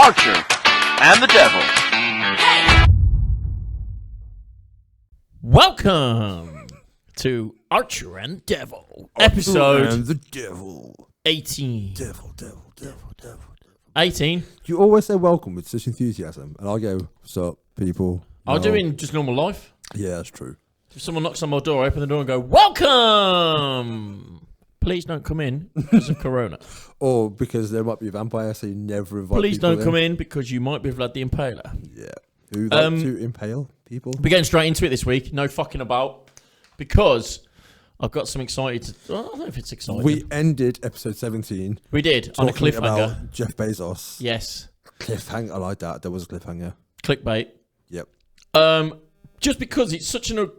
Archer and the Devil. Welcome to Archer and Devil, episode and the Devil. 18. Devil. 18? You always say welcome with such enthusiasm, and I'll go, what's up, people? I'll No. do in just normal life. Yeah, that's true. If someone knocks on my door, I open the door and go, welcome! Please don't come in because of Corona. Or because there might be a vampire, so you never invite Please people don't come in because you might be Vlad the Impaler. Yeah. Who like to impale people? We're getting straight into it this week. No fucking about. Because I've got some excited to... Well, I don't know if it's exciting. We ended episode 17 We did, on a talking cliffhanger. about Jeff Bezos. Yes. Cliffhanger, I like that. There was a cliffhanger. Clickbait. Yep. Just because it's such an...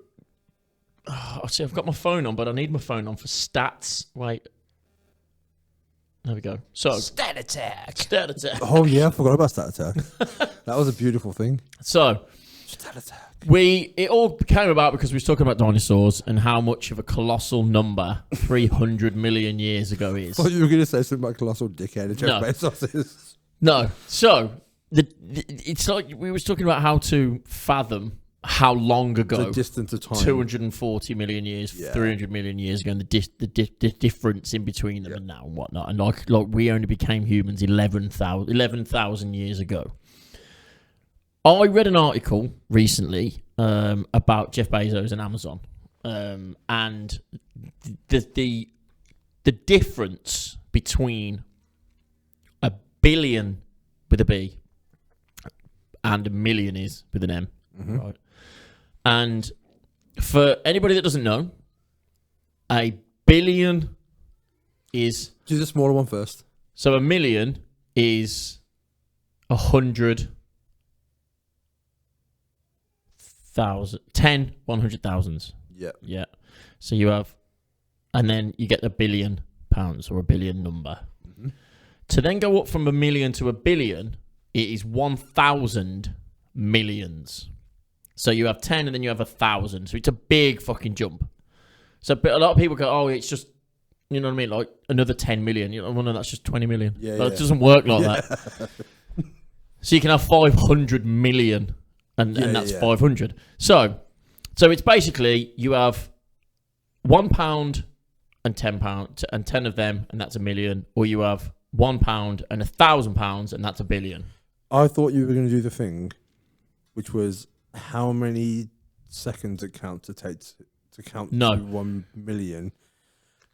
I see, I've got my phone on, but I need my phone on for stats. Wait. There we go. So, Stat attack. stat attack. Oh, yeah, I forgot about Stat Attack. That was a beautiful thing. So, Stat Attack. it all came about because we was talking about dinosaurs and how much of a colossal number 300 million years ago is. I thought you were going to say something about Colossal Dickhead and Jeff No. Bezos is. No. So, it's like we was talking about how to fathom how long ago. The distance of time. 240 million years, Yeah. 300 million years ago, and the difference in between them and now and whatnot. And like we only became humans 11,000 years ago. I read an article recently about Jeff Bezos and Amazon, and the difference between a billion with a B and a million is with an M, right? And for anybody that doesn't know, a billion is... Do the smaller one first. So a million is 100,000. 10 100,000s. Yep. Yeah. So you have... And then you get a billion pounds or a billion number. Mm-hmm. To then go up from a million to a billion, it is 1,000 millions. So you have 10 and then you have 1,000. So it's a big fucking jump. So but a lot of people go, oh, it's just, you know what I mean? Like another 10 million. You know, well, no, that's just 20 million. Yeah, But yeah. it doesn't work like that. So you can have 500 million and that's 500. So it's basically you have £1 and £10 and 10 of them and that's a million. Or you have £1 and £1,000 and that's a billion. I thought you were going to do the thing, which was how many seconds it counts to take to count No. to 1 million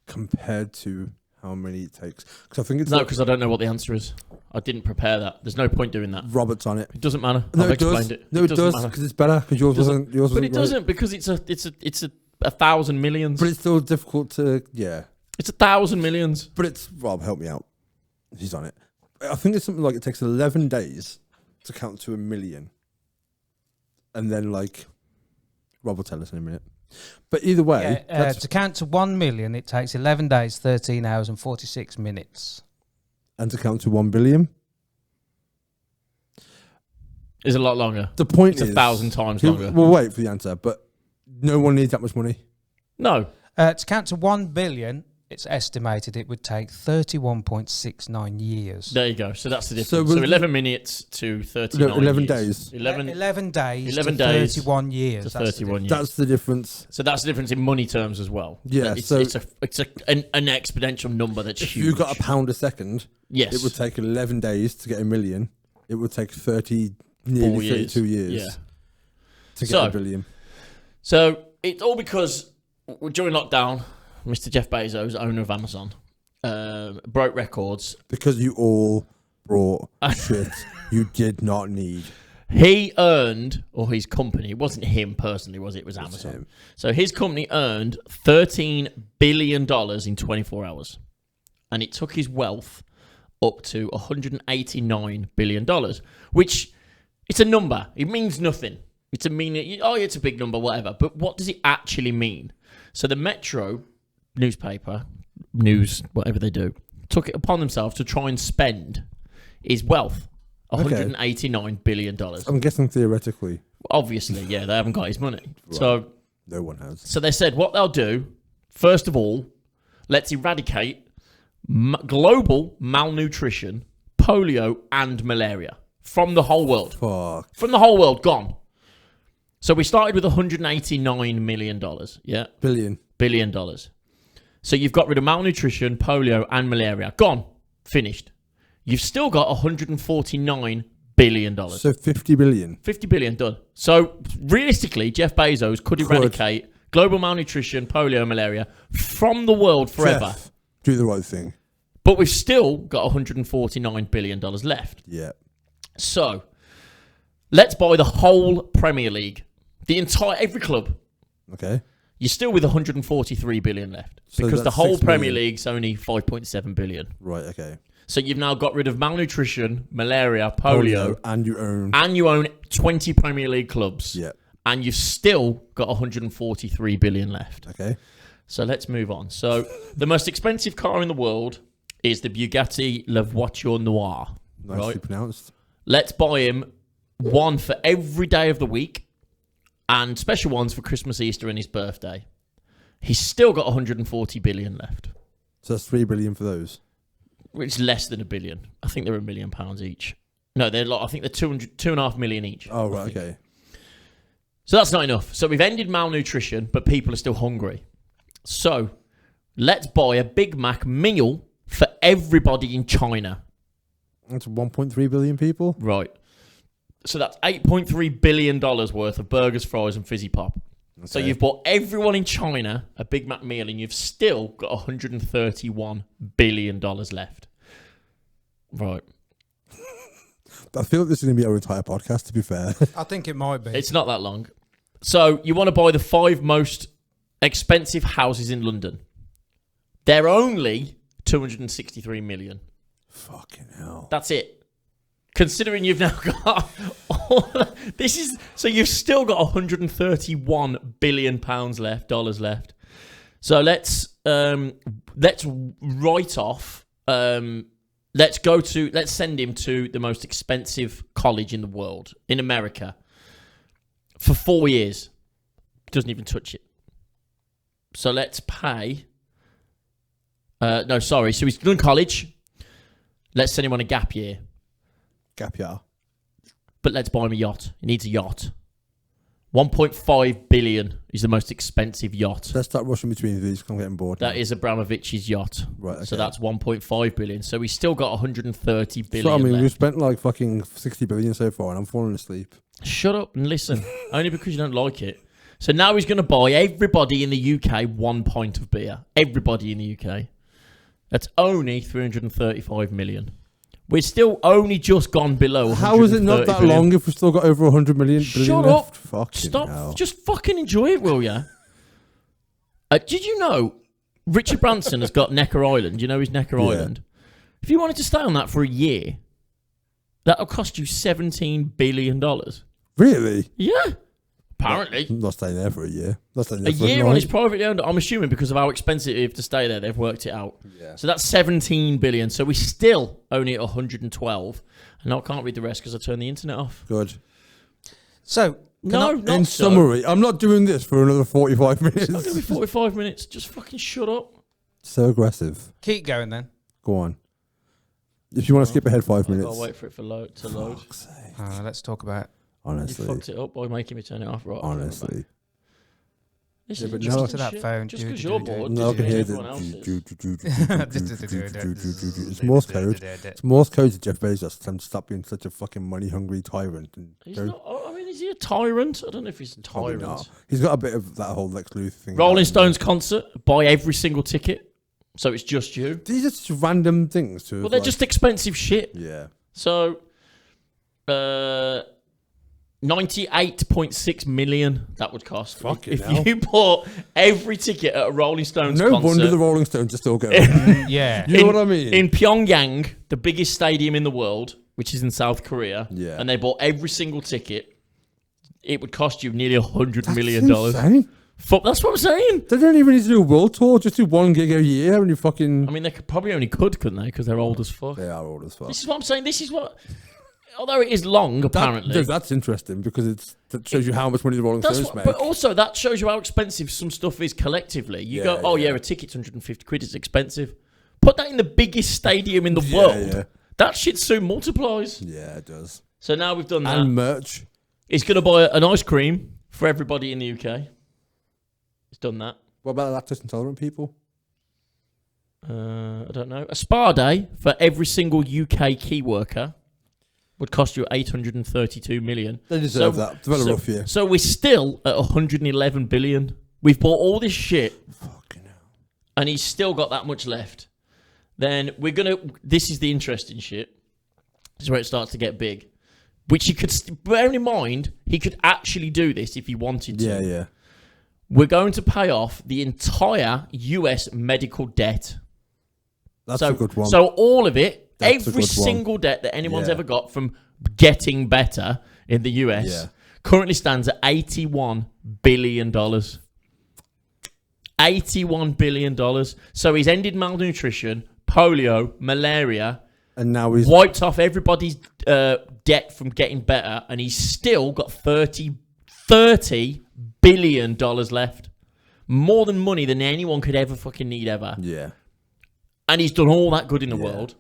compared to how many it takes. Because I think it's No, like because I don't know what the answer is. I didn't prepare that. There's no point doing that. Robert's on it. It doesn't matter. No, I've it does. explained it. No, it doesn't does matter. because it's better. Because yours Doesn't- wasn't. Yours But wasn't it right. doesn't because it's a 1,000 millions. But it's still difficult to. Yeah. It's 1,000 millions. But it's Rob. Help me out. He's on it. I think it's something like it takes 11 days to count to 1 million, and then like Rob will tell us in a minute. But either way, To count to 1 million, it takes 11 days, 13 hours, and 46 minutes. and to count to 1 billion. It's a lot longer. The point It's is 1,000 times longer. We'll wait for the answer, but no one needs that much money. No. To count to 1 billion, it's estimated it would take 31.69 years. There you go. So that's the difference. So So, we'll- 11 minutes to 39 11 years. days. 11 days 11 to days 31 years. to That's the 31 years. That's the difference. So that's the difference in money terms as well. Yeah, It's, so- it's an exponential number that's If huge. you got £1 a second, yes. it would take 11 days to get 1 million. It would take nearly 32 years Yeah. to get So- 1 billion. So it's all because during lockdown, Mr. Jeff Bezos, owner of Amazon, broke records. Because you all brought shit you did not need. He earned, or his company, it wasn't him personally, was it? It was It's Amazon. him. So his company earned $13 billion in 24 hours. And it took his wealth up to $189 billion, which it's a number. It means nothing. It's it's a big number, whatever. But what does it actually mean? So the Metro newspaper, whatever they do, took it upon themselves to try and spend his wealth, $189 billion. I'm guessing theoretically. Obviously, yeah, they haven't got his money. Right. So no one has. So they said what they'll do, first of all, let's eradicate global malnutrition, polio, and malaria. from the whole world. Fuck. From the whole world, gone. So we started with $189 million. Yeah, billion dollars. So you've got rid of malnutrition, polio, and malaria. Gone. Finished. You've still got $149 billion. So 50 billion. 50 billion done. So realistically, Jeff Bezos could eradicate global malnutrition, polio, and malaria from the world forever. Jeff, do the right thing. But we've still got $149 billion left. Yeah. So let's buy the whole Premier League. The entire, every club. Okay. You're still with 143 billion left. So Because the that's whole 6 Premier million. League's only 5.7 billion. Right, okay. So you've now got rid of malnutrition, malaria, polio, And you own. and you own 20 Premier League clubs. Yeah. And you've still got 143 billion left. Okay. So let's move on. So the most expensive car in the world is the Bugatti La Voiture Noire. Nicely Right. pronounced. Let's buy him one for every day of the week and special ones for Christmas, Easter, and his birthday. He's still got 140 billion left, So that's 3 billion for those. which is less than $1 billion. I think they're £1 million each. No, they're I think they're 2.5 million each. Oh, I right, think. okay. So that's not enough. So we've ended malnutrition, but people are still hungry. So let's buy a Big Mac meal for everybody in China. That's 1.3 billion people. Right. So that's $8.3 billion worth of burgers, fries, and fizzy pop. So Okay. you've bought everyone in China a Big Mac meal, and you've still got $131 billion left. Right. I feel like this is going to be our entire podcast, to be fair. I think it might be. It's not that long. So you want to buy the 5 most expensive houses in London. They're only 263 million. Fucking hell. That's it. Considering you've now got all this is so you've still got 131 billion pounds left, dollars left. So let's write off. Let's send him to the most expensive college in the world, in America, for 4 years. Doesn't even touch it. So let's pay. No, sorry. So he's done college. Let's send him on a gap year. Gap year. But let's buy him a yacht. He needs a yacht. 1.5 billion is the most expensive yacht. Let's start rushing between these because I'm getting bored. That now. is Abramovich's yacht. Right, okay. So that's 1.5 billion. So he's still got 130 billion So, I mean, left. we've spent like fucking 60 billion so far and I'm falling asleep. Shut up and listen. Only because you don't like it. So now he's going to buy everybody in the UK 1 pint of beer. Everybody in the UK. That's only 335 million. We're still only just gone below. How is it not that long if we've still got over 100 billion? Shut left? up. Fucking Stop. hell. Just fucking enjoy it, will ya? Did you know Richard Branson has got Necker Island? You know his Necker Yeah. Island? If you wanted to stay on that for a year, that'll cost you $17 billion. Really? Yeah. Apparently. I'm not staying there for a year. Not staying A there for year night. on his privately owned. I'm assuming because of how expensive it is to stay there, they've worked it out. Yeah. So that's 17 billion. So we're still only at 112. And I can't read the rest because I turned the internet off. Good. So, No, not In so. summary, I'm not doing this for another 45 minutes. It's not going to be 45 minutes. Just fucking shut up. So aggressive. keep going then. Go on. If you want to skip ahead 5 minutes. I'll wait for it to load. Fuck's sake. Let's talk about. You Honestly. fucked it up by making me turn it off. Right. Honestly. This Yeah, is but just no- to that phone. Just because you're bored. No, I can doesn't hear mean everyone else is. the. It's Morse code. It's Morse code to Jeff Bezos. Time to stop being such a fucking money hungry tyrant. And He's go- not. I mean, is he a tyrant? I don't know if he's a Probably tyrant. not. He's got a bit of that whole Lex Luthor thing. Rolling about him. Stones concert. Buy every single ticket, so it's just you. These are just random things. To Well, they're just expensive shit. Yeah. So, 98.6 million that would cost. Fucking if hell. you bought every ticket at a Rolling Stones No concert. wonder the Rolling Stones are still going. Yeah. You know what I mean? In Pyongyang, the biggest stadium in the world, which is in South Korea, Yeah. and they bought every single ticket, it would cost you nearly $100 That's million. insane. That's what I'm saying. They don't even need to do a world tour. Just do 1 gig a year and you fucking... I mean, they probably only could, couldn't they? Because they're old as fuck. They are old as fuck. This is what I'm saying. This is what... Although it is long, apparently. That's interesting because that shows you how much money the Rolling That's Stones what, make. but also, that shows you how expensive some stuff is collectively. You Yeah, go, oh, yeah, yeah. a ticket's 150 quid. It's expensive. Put that in the biggest stadium in the Yeah, world. yeah. That shit soon multiplies. Yeah, it does. So now we've done that. And merch. He's going to buy an ice cream for everybody in the UK. He's done that. What about lactose intolerant people? I don't know. A spa day for every single UK key worker would cost you 832 million. They deserve that. They've had a rough year. So we're still at 111 billion. We've bought all this shit, Fucking hell. and he's still got that much left. Then we're gonna. This is the interesting shit. This is where it starts to get big. Which he could bear in mind, he could actually do this if he wanted to. Yeah, yeah. We're going to pay off the entire US medical debt. That's a good one. So all of it, That's a every good one. single debt that anyone's Yeah. ever got from getting better in the US, Yeah. currently stands at $81 billion. $81 billion. So he's ended malnutrition, polio, malaria, and now he's wiped off everybody's debt from getting better, and he's still got $30 billion left. More than money than anyone could ever fucking need ever. yeah. And he's done all that good in the Yeah. world.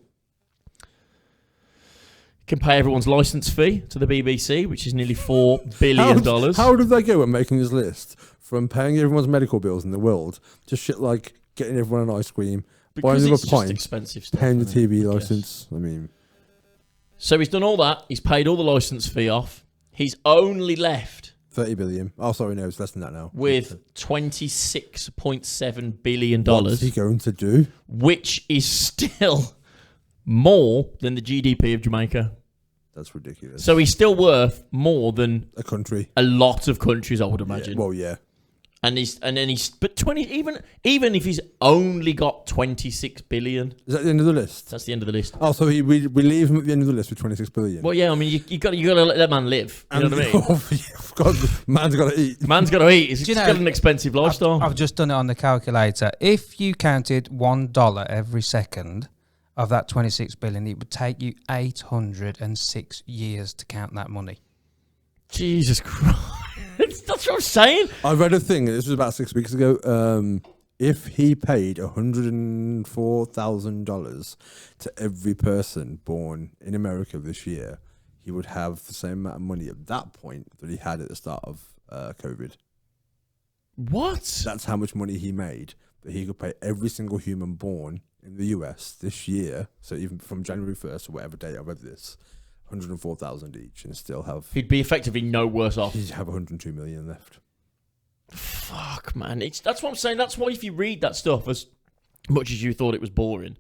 Can pay everyone's license fee to the BBC, which is nearly $4 billion. How did they go when making this list? From paying everyone's medical bills in the world to shit like getting everyone an ice cream, buying Because them a it's just pint, expensive stuff. paying the isn't it? TV I guess. license. I mean, So he's done all that. He's paid all the license fee off. He's only left 30 billion. Oh, sorry, no, it's less than that now. with $26.7 billion, What's he going to do? which is still more than the GDP of Jamaica. That's ridiculous. So he's still worth more than A country. a lot of countries, I would Yeah, imagine. well, yeah. And but 20, even if he's only got 26 billion, Is that the end of the list? that's the end of the list. Oh, so we leave him at the end of the list with 26 billion. Well, yeah, I mean, you got to let that man live. You know what I mean? Oh, yeah, God, man's got to eat. Man's got to eat. He's Do you know, got an expensive lifestyle. I've just done it on the calculator. If you counted $1 every second of that 26 billion, it would take you 806 years to count that money. Jesus Christ. That's what I'm saying. I read a thing, this was about 6 weeks ago. If he paid $104,000 to every person born in America this year, he would have the same amount of money at that point that he had at the start of COVID. What? That's how much money he made, that he could pay every single human born in the US this year. So even from January 1st or whatever date I read this, 104,000 each, and still have He'd be effectively no worse off. he'd have 102 million left. Fuck, man. That's what I'm saying. That's why if you read that stuff, as much as you thought it was boring,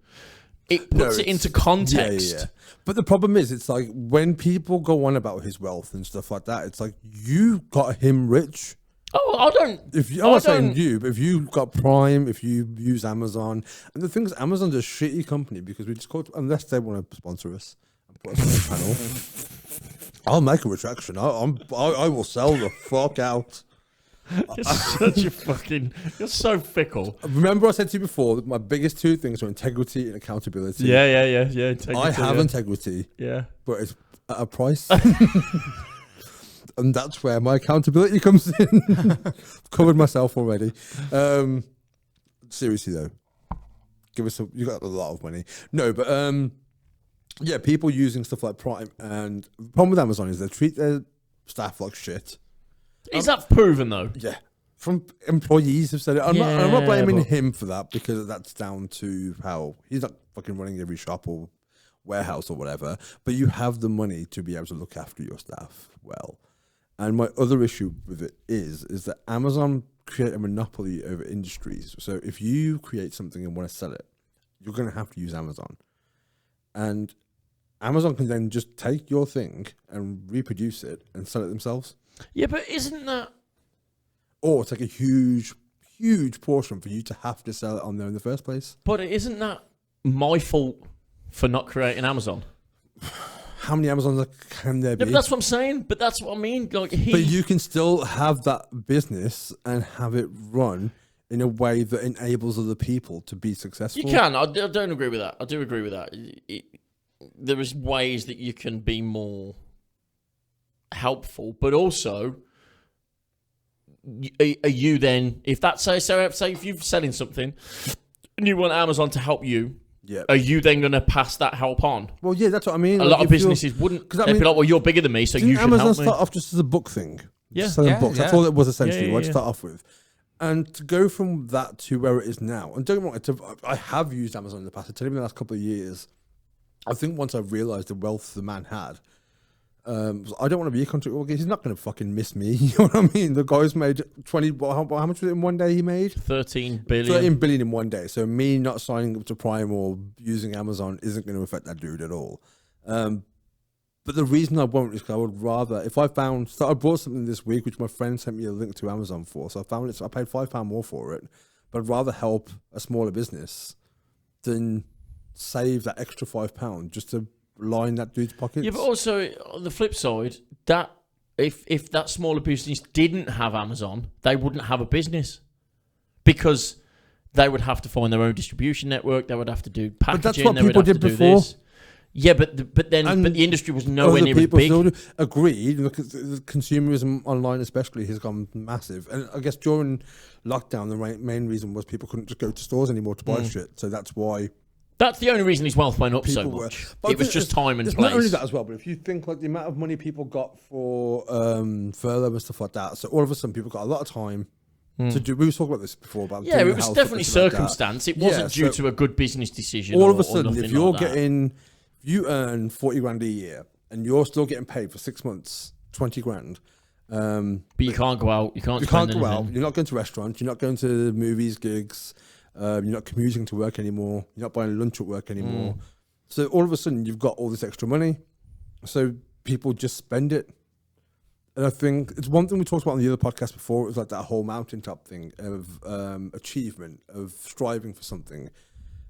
it puts it into context. Yeah. But the problem is, it's like when people go on about his wealth and stuff like that, it's like you got him rich. Oh, I don't. If you, I'm not saying don't- you, but if you got Prime, if you use Amazon, and the thing is, Amazon's a shitty company because we just called unless they want to sponsor us and put us on their panel. I'll make a retraction. I will sell the fuck out. You're such a fucking. You're so fickle. Remember, I said to you before that my biggest two things are integrity and accountability. Yeah. I have integrity, Yeah. but it's at a price. And that's where my accountability comes in. I've covered myself already. Seriously though, give us you got a lot of money. No, but yeah, people using stuff like Prime, and the problem with Amazon is they treat their staff like shit. Is that proven though? Yeah. From employees have said it. I'm not Yeah, blaming but- him for that because that's down to how he's not fucking running every shop or warehouse or whatever. But you have the money to be able to look after your staff well. And my other issue with it is that Amazon create a monopoly over industries. So if you create something and want to sell it, you're going to have to use Amazon. And Amazon can then just take your thing and reproduce it and sell it themselves. Yeah, but isn't that? Or take a huge portion for you to have to sell it on there in the first place. But isn't that my fault for not creating Amazon? How many Amazons can there Yeah, be? but that's what I'm saying. But that's what I mean. Like But you can still have that business and have it run in a way that enables other people to be successful. You can. I don't agree with that. I do agree with that. There is ways that you can be more helpful, but also, are you then, if that's say if you're selling something and you want Amazon to help you Yeah. Are you then going to pass that help on? Well, yeah, that's what I mean. A Like, lot of if you're- businesses wouldn't. 'cause I They'd mean, be like, well, you're bigger than me, so you Didn't should Amazon help me. start off just as a book thing? Yeah. Selling Yeah, books. That's yeah. all it was essentially. Yeah, What to yeah. start off with. And to go from that to where it is now, and don't get me wrong, I have used Amazon in the past. I tell you, in the last couple of years, I think once I realised the wealth the man had, I don't want to be a content worker. He's not going to fucking miss me. You know what I mean? The guy's made 20. How much was it in one day? He made 13 billion. 13 billion in one day. So me not signing up to Prime or using Amazon isn't going to affect that dude at all. But the reason I won't is because I would rather, if I found, so I bought something this week which my friend sent me a link to Amazon for. So I found it. So I paid £5 more for it, but I'd rather help a smaller business than save that extra £5 just to line that dude's pockets. Yeah, but also on the flip side, that if that smaller business didn't have Amazon, they wouldn't have a business because they would have to find their own distribution network. They would have to do packaging. that's what they would people have did to do before. this. Yeah, but And the industry was nowhere Other near as people big. still do. Agreed. Look, the consumerism online, especially, has gone massive. And I guess during lockdown, the main reason was people couldn't just go to stores anymore to buy shit. So that's why That's the only reason his wealth went up so people were. much. But It was just time and it's place. not only that as well, but if you think like the amount of money people got for furlough and stuff like that, so all of a sudden people got a lot of time to do. We were talking about this before about Yeah, doing it was house definitely and stuff like that. circumstance. It Yeah, wasn't due so to a good business decision. all of or a sudden, nothing if you're like that. getting, if you earn 40 grand a year and you're still getting paid for 6 months, 20 grand. But you can't go out. You can't. You can't spend go out. anything. You're not going to restaurants. You're not going to movies, gigs. You're not commuting to work anymore. You're not buying lunch at work anymore. So all of a sudden, you've got all this extra money. So people just spend it. And I think it's one thing we talked about on the other podcast before. It was like that whole mountaintop thing of achievement, of striving for something.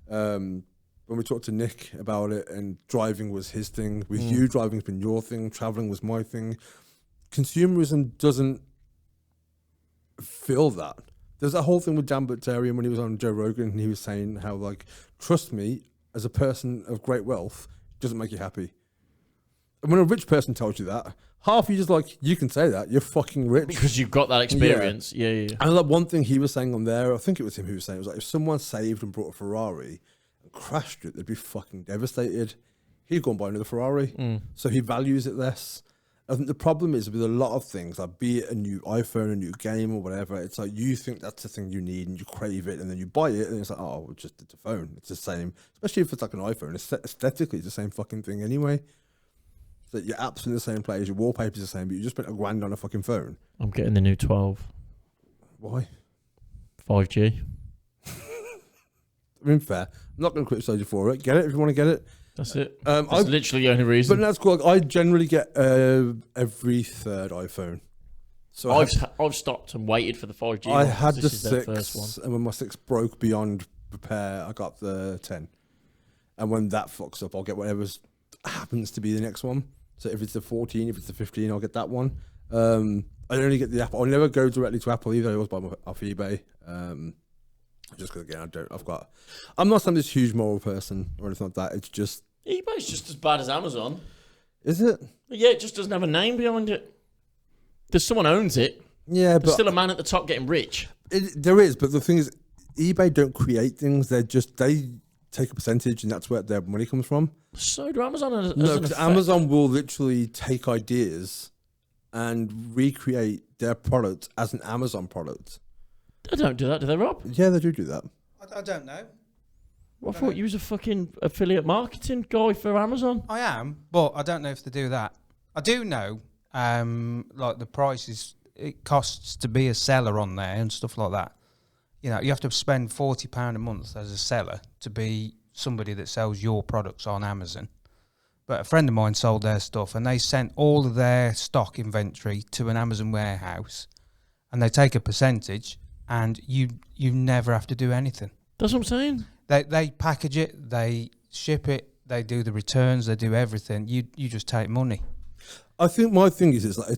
When we talked to Nick about it, and driving was his thing. With you, driving's been your thing. Traveling was my thing. Consumerism doesn't feel that. There's that whole thing with Dan Bilzerian when he was on Joe Rogan, and he was saying how, like, trust me, as a person of great wealth, it doesn't make you happy. And when a rich person tells you that, half you just like, you can say that, you're fucking rich. Because you've got that experience. Yeah. And like one thing he was saying on there, I think it was him who was saying, it was like, if someone saved and brought a Ferrari and crashed it, they'd be fucking devastated. He'd go and buy another Ferrari. So he values it less. I think the problem is with a lot of things, like be it a new iPhone, a new game or whatever, it's like you think that's the thing you need and you crave it, and then you buy it and it's like, oh, it's a phone. It's the same. Especially if it's like an iPhone. Aesthetically, it's the same fucking thing anyway. So your apps in the same place, your wallpaper's the same, but you just spent $1,000 on a fucking phone. I'm getting the new 12 Why? 5G. I mean, fair. I'm not going to criticize you for it. Get it if you want to get it. That's it. That's That's literally the only But reason. that's cool. Like, I generally get every third iPhone. So I've stopped and waited for the 5G. I one, had 'cause the this is their first 6, one. and when my 6 broke beyond repair, I got the 10. And when that fucks up, I'll get whatever happens to be the next one. So if it's the 14, if it's the 15, I'll get that one. I only get the Apple. I'll never go directly to Apple either. I always buy them off eBay. Just because, again, I'm not some this huge moral person or anything like that. It's just... eBay's just as bad as Amazon. Is it? Yeah, it just doesn't have a name behind it. There's someone owns it. Yeah, There's but... still a man at the top getting rich. There is, but the thing is, eBay don't create things. They take a percentage, and that's where their money comes from. So do Amazon. As No, an because effect. Amazon will literally take ideas and recreate their product as an Amazon product. They don't do that, do they, Rob? Yeah, they do that. I don't know. I thought you was a fucking affiliate marketing guy for Amazon. I am, but I don't know if they do that. I do know, like the prices it costs to be a seller on there and stuff like that. You know, you have to spend £40 a month as a seller to be somebody that sells your products on Amazon. But a friend of mine sold their stuff, and they sent all of their stock inventory to an Amazon warehouse, and they take a percentage, and you never have to do anything. That's what I'm saying. They package it, they ship it, they do the returns, they do everything. You just take money. I think my thing is like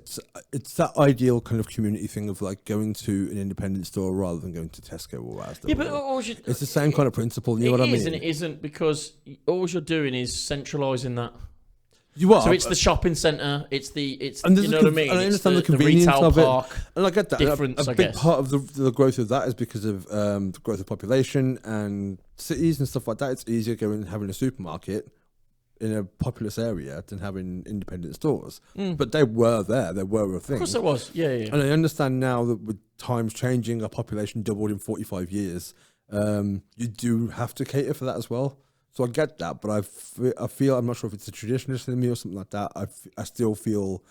it's that ideal kind of community thing of like going to an independent store rather than going to Tesco or Asda. Yeah, but It's the same kind of principle. You know what I mean? And it isn't, because all you're doing is centralising that. You are. So it's the shopping centre. It's and you know what I mean. And I It's understand the convenience retail of park. it, and I get that. difference, a I big guess. part of the growth of that is because of the growth of population and cities and stuff like that. It's easier going and having a supermarket in a populous area than having independent stores. But they were there. They were a thing. Of course, there was. Yeah, yeah. And I understand now that with times changing, our population doubled in 45 years. You do have to cater for that as well. So I get that, but I feel, I'm not sure if it's a traditionalist in me or something like that. I still feel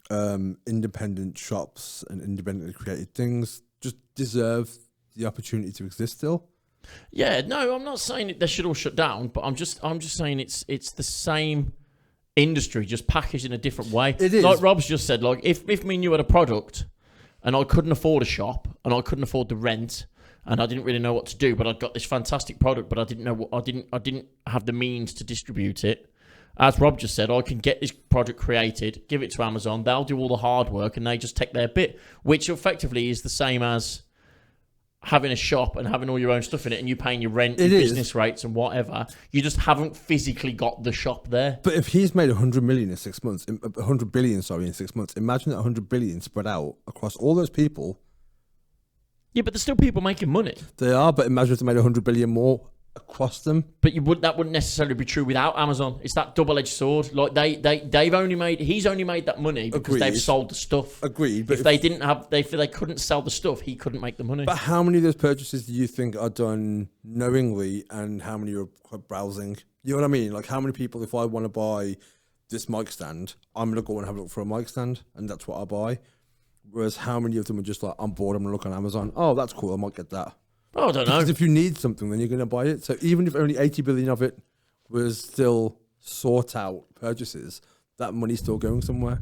independent shops and independently created things just deserve the opportunity to exist still. Yeah, no, I'm not saying they should all shut down, but I'm just saying it's the same industry, just packaged in a different way. It is. Like Rob's just said, like if me and you had a product and I couldn't afford a shop and I couldn't afford the rent and I didn't really know what to do, but I'd got this fantastic product, but I didn't know what I didn't have the means to distribute it. As Rob just said, I can get this product created, give it to Amazon, they'll do all the hard work and they just take their bit, which effectively is the same as having a shop and having all your own stuff in it and you paying your rent, your business rates and whatever. You just haven't physically got the shop there. But if he's made 100 million in 6 months, 100 billion, sorry, in 6 months, imagine that 100 billion spread out across all those people. Yeah, but there's still people making money. They are, but imagine if they made 100 billion more across them. But that wouldn't necessarily be true without Amazon. It's that double-edged sword. Like he's only made that money because they've sold the stuff. Agreed. But if they couldn't sell the stuff, he couldn't make the money. But how many of those purchases do you think are done knowingly, and how many are browsing? You know what I mean? Like how many people, if I want to buy this mic stand, I'm gonna go and have a look for a mic stand, and that's what I buy. Whereas how many of them are just like, I'm bored, I'm gonna look on Amazon. Oh, that's cool, I might get that. Oh, I don't know. Because if you need something, then you're going to buy it. So even if only 80 billion of it was still sought out purchases, that money's still going somewhere.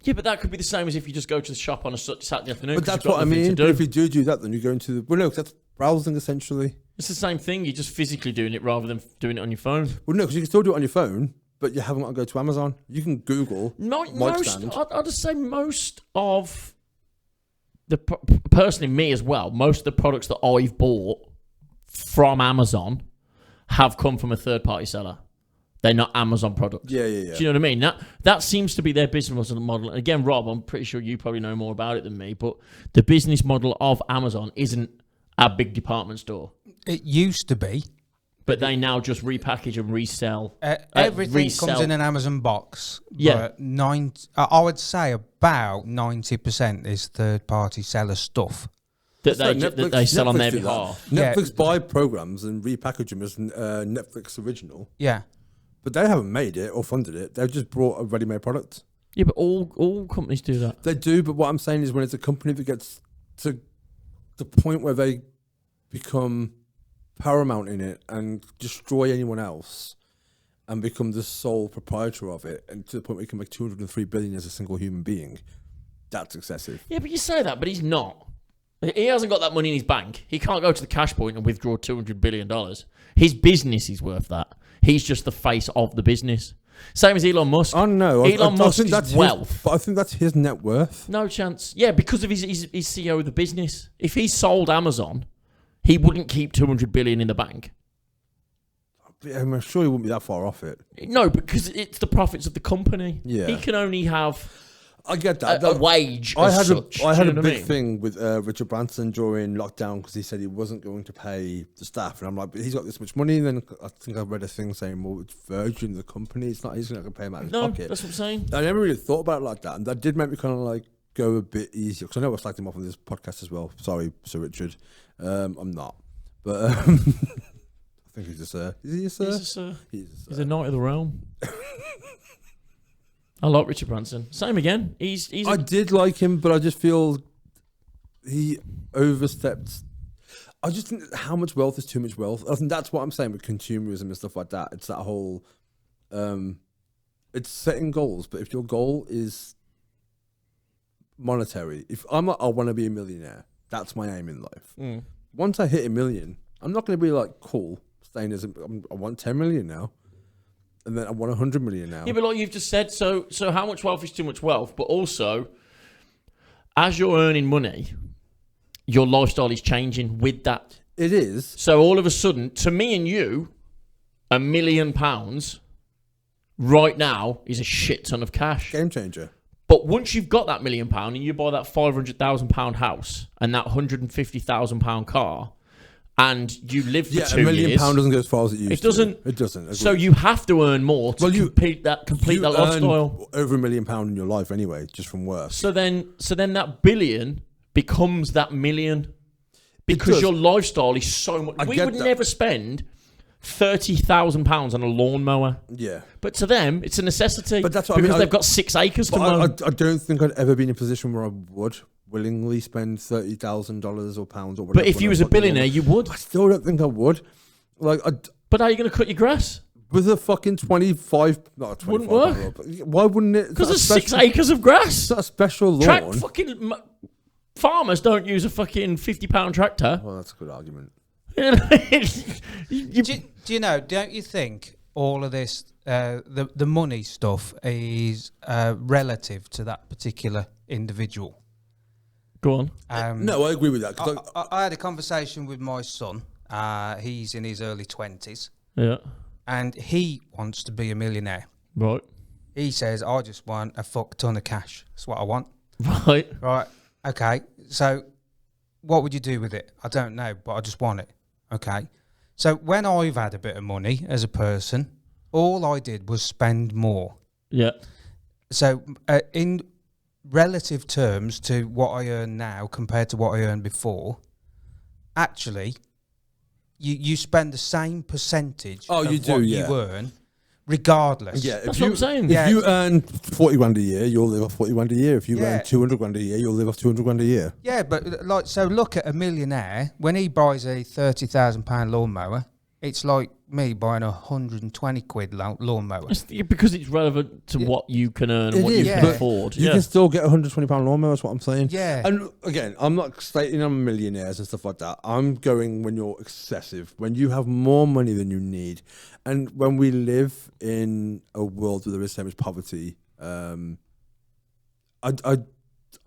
Yeah, but that could be the same as if you just go to the shop on a Saturday afternoon. But that's what I mean. But if you do that, then you go into the... Well, no, 'cause that's browsing essentially. It's the same thing. You're just physically doing it rather than doing it on your phone. Well, no, because you can still do it on your phone, but you haven't got to go to Amazon. You can Google mic stand. I'll just say most of... personally, me as well, most of the products that I've bought from Amazon have come from a third-party seller. They're not Amazon products. Yeah. Do you know what I mean? That seems to be their business model. And again, Rob, I'm pretty sure you probably know more about it than me, but the business model of Amazon isn't a big department store. It used to be. But they now just repackage and resell. Everything comes in an Amazon box. Yeah. But I would say about 90% is third-party seller stuff. That they sell on their behalf. Netflix buy programs and repackage them as Netflix original. Yeah. But they haven't made it or funded it. They've just brought a ready-made product. Yeah, but all companies do that. They do, but what I'm saying is when it's a company that gets to the point where they become paramount in it and destroy anyone else and become the sole proprietor of it, and to the point where you can make 203 billion as a single human being, that's excessive. Yeah, but you say that, but he's not. He hasn't got that money in his bank. He can't go to the cash point and withdraw $200 billion. His business is worth that. He's just the face of the business. Same as Elon Musk. I don't know. Elon Musk's wealth. But I think that's his net worth. No chance. Yeah, because of his CEO of the business. If he sold Amazon, he wouldn't keep 200 billion in the bank. I'm sure he wouldn't be that far off it. No, because it's the profits of the company. Yeah. He can only have I get that. a wage I as had such. I had Do a you know what big I mean? thing with Richard Branson during lockdown because he said he wasn't going to pay the staff, and I'm like, but he's got this much money. And then I think I read a thing saying, well, it's Virgin, the company. It's not. He's not going to pay him out of his No, pocket. that's what I'm saying. I never really thought about it like that, and that did make me kind of like go a bit easier because I know I slagged him off on this podcast as well. Sorry, Sir Richard. I'm not, but I think he's a sir. Is he a sir? He's a sir. He's a knight of the realm. I like Richard Branson. Same again. I did like him, but I just feel he overstepped. I just think that how much wealth is too much wealth. I think that's what I'm saying with consumerism and stuff like that. It's that whole, it's setting goals. But if your goal is monetary, if I want to be a millionaire, that's my aim in life. Once I hit 1 million, I'm not going to be like, cool, staying as I want 10 million now. And then I want 100 million now. Yeah, but like you've just said, so how much wealth is too much wealth? But also, as you're earning money, your lifestyle is changing with that. It is. So all of a sudden, to me and you, £1 million right now is a shit ton of cash. Game changer. But once you've got that £1 million and you buy that £500,000 house and that £150,000 car, and you live for 2 Yeah, £1 million years, doesn't go as far as it used it doesn't. to. It doesn't. So you have to earn more to Well, complete that you earn lifestyle. over £1 million in your life anyway, just from work. So then that billion becomes that million because does. your lifestyle is so much. I We get would that. never spend £30,000 on a lawnmower. Yeah. But to them, it's a necessity. But that's what I because mean. they've got 6 acres to But mow. I don't think I'd ever be in a position where I would willingly spend $30,000 or pounds or whatever. But if you was a billionaire, you would. I still don't think I would. Like, But how are you going to cut your grass? with a fucking 25, not a 25 Wouldn't work. lawn, but why wouldn't it? Because there's 6 acres of grass. It's not a special lawn. Track fucking farmers don't use a fucking £50 tractor. Well, that's a good argument. You- Do you know? Don't you think all of this, the money stuff, is relative to that particular individual? Go on. No, I agree with that. 'cause I had a conversation with my son. He's in his early 20s, Yeah. and he wants to be a millionaire. Right. He says, "I just want a fuck ton of cash. That's what I want." Right. Right. Okay. So, what would you do with it? I don't know, but I just want it. Okay. So when I've had a bit of money as a person, all I did was spend more. Yeah. So in relative terms to what I earn now compared to what I earned before, actually, you spend the same percentage Oh, of you do, what yeah. you earn, regardless. yeah, That's if what you, I'm saying. If Yeah. you earn 40 grand a year, you'll live off 40 grand a year. If you Yeah. earn 200 grand a year, you'll live off 200 grand a year. Yeah, but like, so look at a millionaire when he buys a £30,000 lawnmower. It's like me buying a £120 lawnmower. Because it's relevant to what you can earn and It what is, you can but afford. You Yeah. can still get a £120 lawnmower, that's what I'm saying. Yeah. And again, I'm not stating I'm millionaires and stuff like that. I'm going when you're excessive, when you have more money than you need. And when we live in a world where there is so much poverty,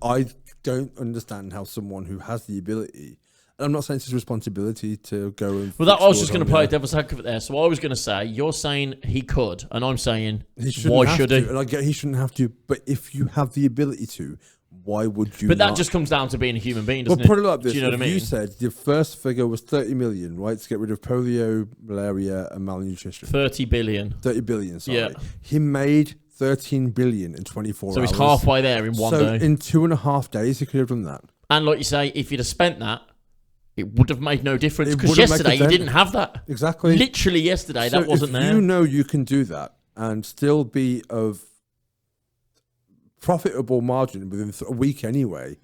I don't understand how someone who has the ability, and I'm not saying it's his responsibility to go and. Well, that fix I was yours just going on to play your- devil's advocate there. So I was going to say, you're saying he could, and I'm saying, He shouldn't why have should to, he? And I get he shouldn't have to, but if you have the ability to, why would you? But that not? just comes down to being a human being, Well, doesn't put it? it like this: Do you know what I if mean? you said your first figure was 30 million, right, to get rid of polio, malaria, and malnutrition. 30 billion. 30 billion, sorry. Yeah. He made 13 billion in 24 So hours. he's halfway there in one So day. in 2.5 days, he could have done that. And like you say, if you'd have spent that, it would have made no difference. It Because wouldn't make yesterday a you dent. didn't have that. Exactly. Literally yesterday, So that wasn't if there. you know you can do that and still be of profitable margin within a week anyway.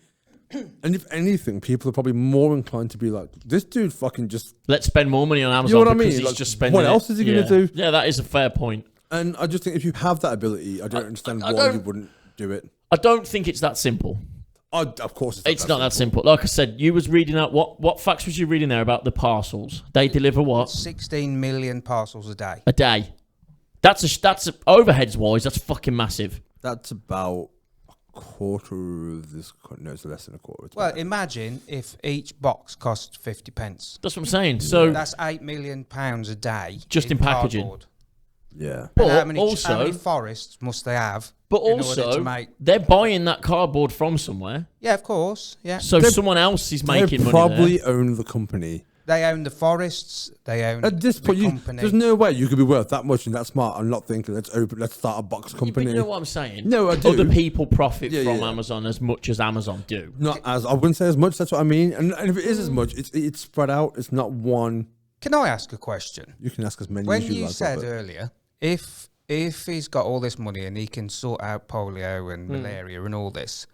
And if anything, people are probably more inclined to be like, this dude fucking just. Let's spend more money on Amazon You know what I because mean? he's Like, just spending what it. else is he gonna Yeah. do? Yeah, that is a fair point. And I just think if you have that ability, I don't understand I why don't- you wouldn't do it. I don't think it's that simple. Of course, It's not that simple. Like I said, you was reading out what facts was you reading there about the parcels? They deliver what 16 million parcels a day. a day. That's overheads wise. That's fucking massive. That's about a quarter of this. No, it's less than a quarter. It's Well, about- imagine if each box cost 50 pence. That's what I'm saying. So, That's £8 million a day. Just in packaging. cardboard. yeah. but And how many also, forests must they have? but in order to also, make? they're buying that cardboard from somewhere. Yeah, of course. Yeah, So They- someone else is They making money probably there. own the company. they own the forests. They own At this the point, company. there's no way you could be worth that much and that smart and not thinking let's start a box But company. you know what I'm saying? No, I do. Other people profit Yeah, from yeah. Amazon as much as Amazon do. Not as I wouldn't say as much. That's what I mean. And if it is as much, it's spread out. It's not one. Can I ask a question? You can ask as many When as you you like. said Robert. earlier, if he's got all this money and he can sort out polio and malaria and all this,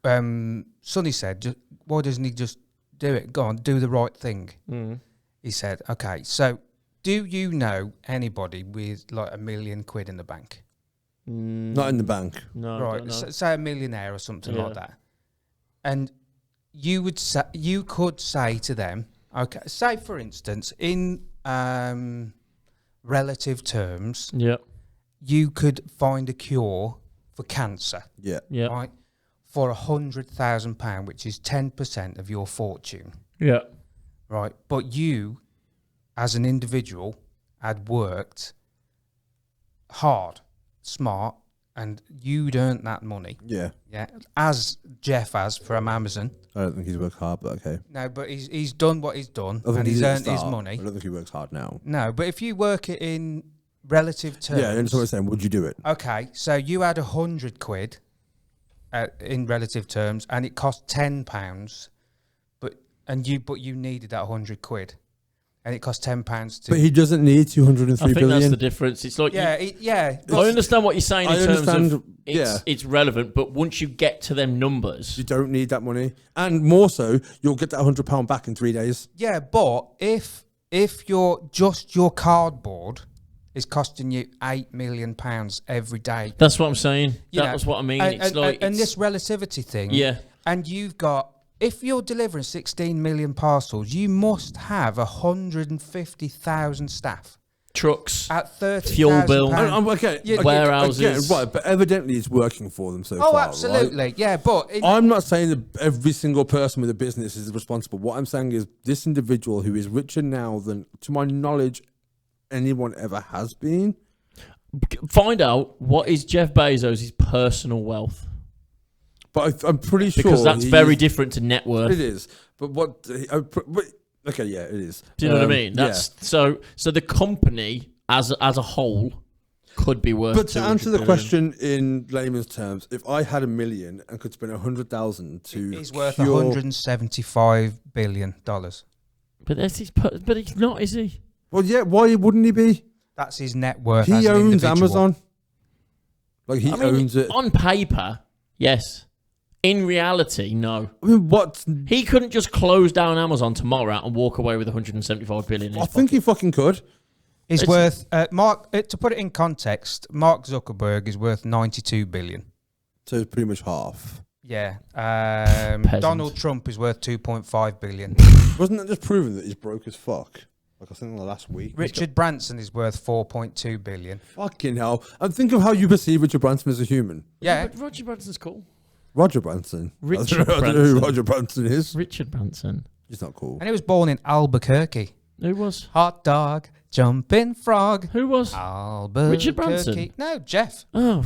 Sonny said, why doesn't he just do it? Go on, do the right thing. He said, okay, so do you know anybody with like £1 million in the bank? Not in the bank. No, I Right, don't know. say a millionaire or something Yeah. like that. And you could say to them, okay, say for instance, in relative terms, Yeah, you could find a cure for cancer, Yeah. yeah, right, for £100,000, which is 10% of your fortune, yeah. hard, smart, and you'd earned that money. Yeah. Yeah, as Jeff has from Amazon. I don't think he's worked hard, but okay. No, but he's done what he's done, I think and he he's did at earned the his start. money. I don't think he works hard now. No, but if you work it in relative terms, Yeah, and so I'm saying, would you do it? okay, so you had £100 in relative terms, and it cost £10, but you needed that £100, and it cost £10 to. But he doesn't need 203 I think billion. that's the difference. It's like yeah, I understand what you're saying in I terms understand, of it's relevant, but once you get to them numbers, You don't need that money, and more so, you'll get that £100 back in 3 days. Yeah, but if your cardboard is costing you £8 million every day, that's what I'm saying. you know, That's what I mean. And, It's like and it's- this relativity thing, Yeah. And you've got, if you're delivering 16 million parcels, you must have 150,000 staff trucks, at 30 fuel bill. Okay, Yeah, warehouses. again, right, but evidently it's working for them so Oh, far. absolutely, Right? yeah. But I'm not saying that every single person with a business is responsible. What I'm saying is this individual who is richer now than, to my knowledge, anyone ever has been. Find out what is Jeff Bezos' personal wealth, But I'm pretty sure because that's very different to net worth. It is. But what? Okay, yeah, it is. Do you know what I mean? Yeah. That's so the company as a whole could be worth. But to answer the 200 billion. question in layman's terms, if I had $1 million and could spend 100,000 to he's worth cure- $175 billion. but that's but he's not, is he? Well, yeah, why wouldn't he be? That's his net worth. He as an owns individual. Amazon. Like he I mean, owns it. on paper, yes. In reality, no. I mean, what? He couldn't just close down Amazon tomorrow and walk away with 175 billion. In I his think he fucking could. Is It's- worth to put it in context, Mark Zuckerberg is worth 92 billion. So it's pretty much half. Yeah. Peasant. Donald Trump is worth 2.5 billion. Wasn't that just proving that he's broke as fuck? Like I think in the last week. Richard Branson is worth 4.2 billion. Fucking hell. And think of how you perceive Richard Branson as a human. Yeah. But Roger Branson's cool. Roger Branson. Richard I don't know who Branson. Roger Branson is. Richard Branson. He's not cool. And he was born in Albuquerque. Who was? Hot dog, jumping frog. Who was? Albuquerque. Richard Branson? No, Jeff. Oh,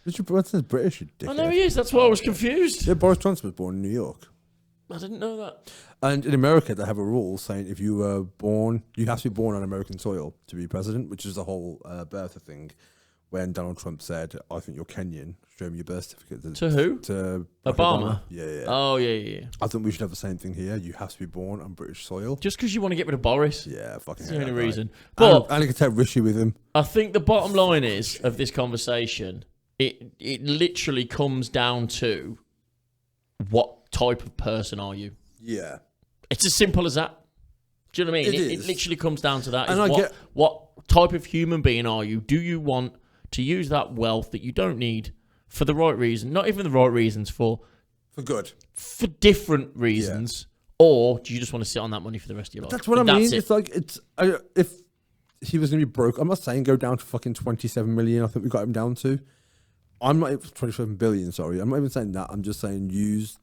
Richard Branson's British, you dickhead. I know he is. That's why I was confused. Yeah, Boris Johnson was born in New York. I didn't know that. And in America, they have a rule saying if you were born, you have to be born on American soil to be president, which is the whole birther thing. When Donald Trump said, "I think you're Kenyan, show me your birth certificate." To who? To Obama? Yeah. Oh, yeah. I think we should have the same thing here. You have to be born on British soil. Just because you want to get rid of Boris. Yeah, fucking. That's the hate only that guy. reason. But And I can take Rishi with him. I think the bottom line is of this conversation, it literally comes down to what type of person are you? Yeah. It's as simple as that. Do you know what I mean? It It is. literally comes down to that. And Is I get- what type of human being are you? Do you want to use that wealth that you don't need for the right reason? Not even the right reasons, for good. different reasons. Or do you just want to sit on that money for the rest of your life? That's what I And mean. that's it. It's like if he was going to be broke, I'm not saying go down to fucking 27 million. I think we got him down to. I'm not 27 billion. Sorry, I'm not even saying that. I'm just saying use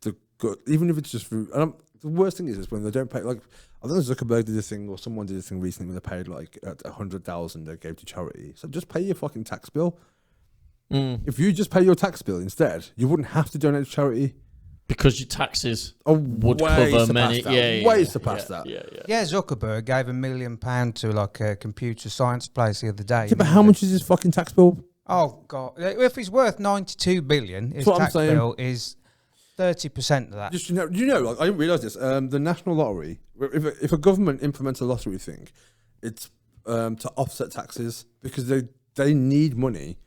the good, even if it's just for. And the worst thing is when they don't pay. Like I think Zuckerberg did this thing, or someone did this thing recently when they paid like 100,000 they gave to charity. So just pay your fucking tax bill. If you just pay your tax bill instead, you wouldn't have to donate to charity. Because your taxes Oh, would way cover surpass many. that. Yeah, Way yeah, surpass yeah, that. Yeah. Yeah, Zuckerberg gave £1 million to like a computer science place the other day. Yeah, but how much is his fucking tax bill? Oh God! If he's worth 92 billion, his That's what I'm tax saying. bill is 30% of that. Just like, I didn't realize this. The national lottery, if a government implements a lottery thing, it's to offset taxes because they need money,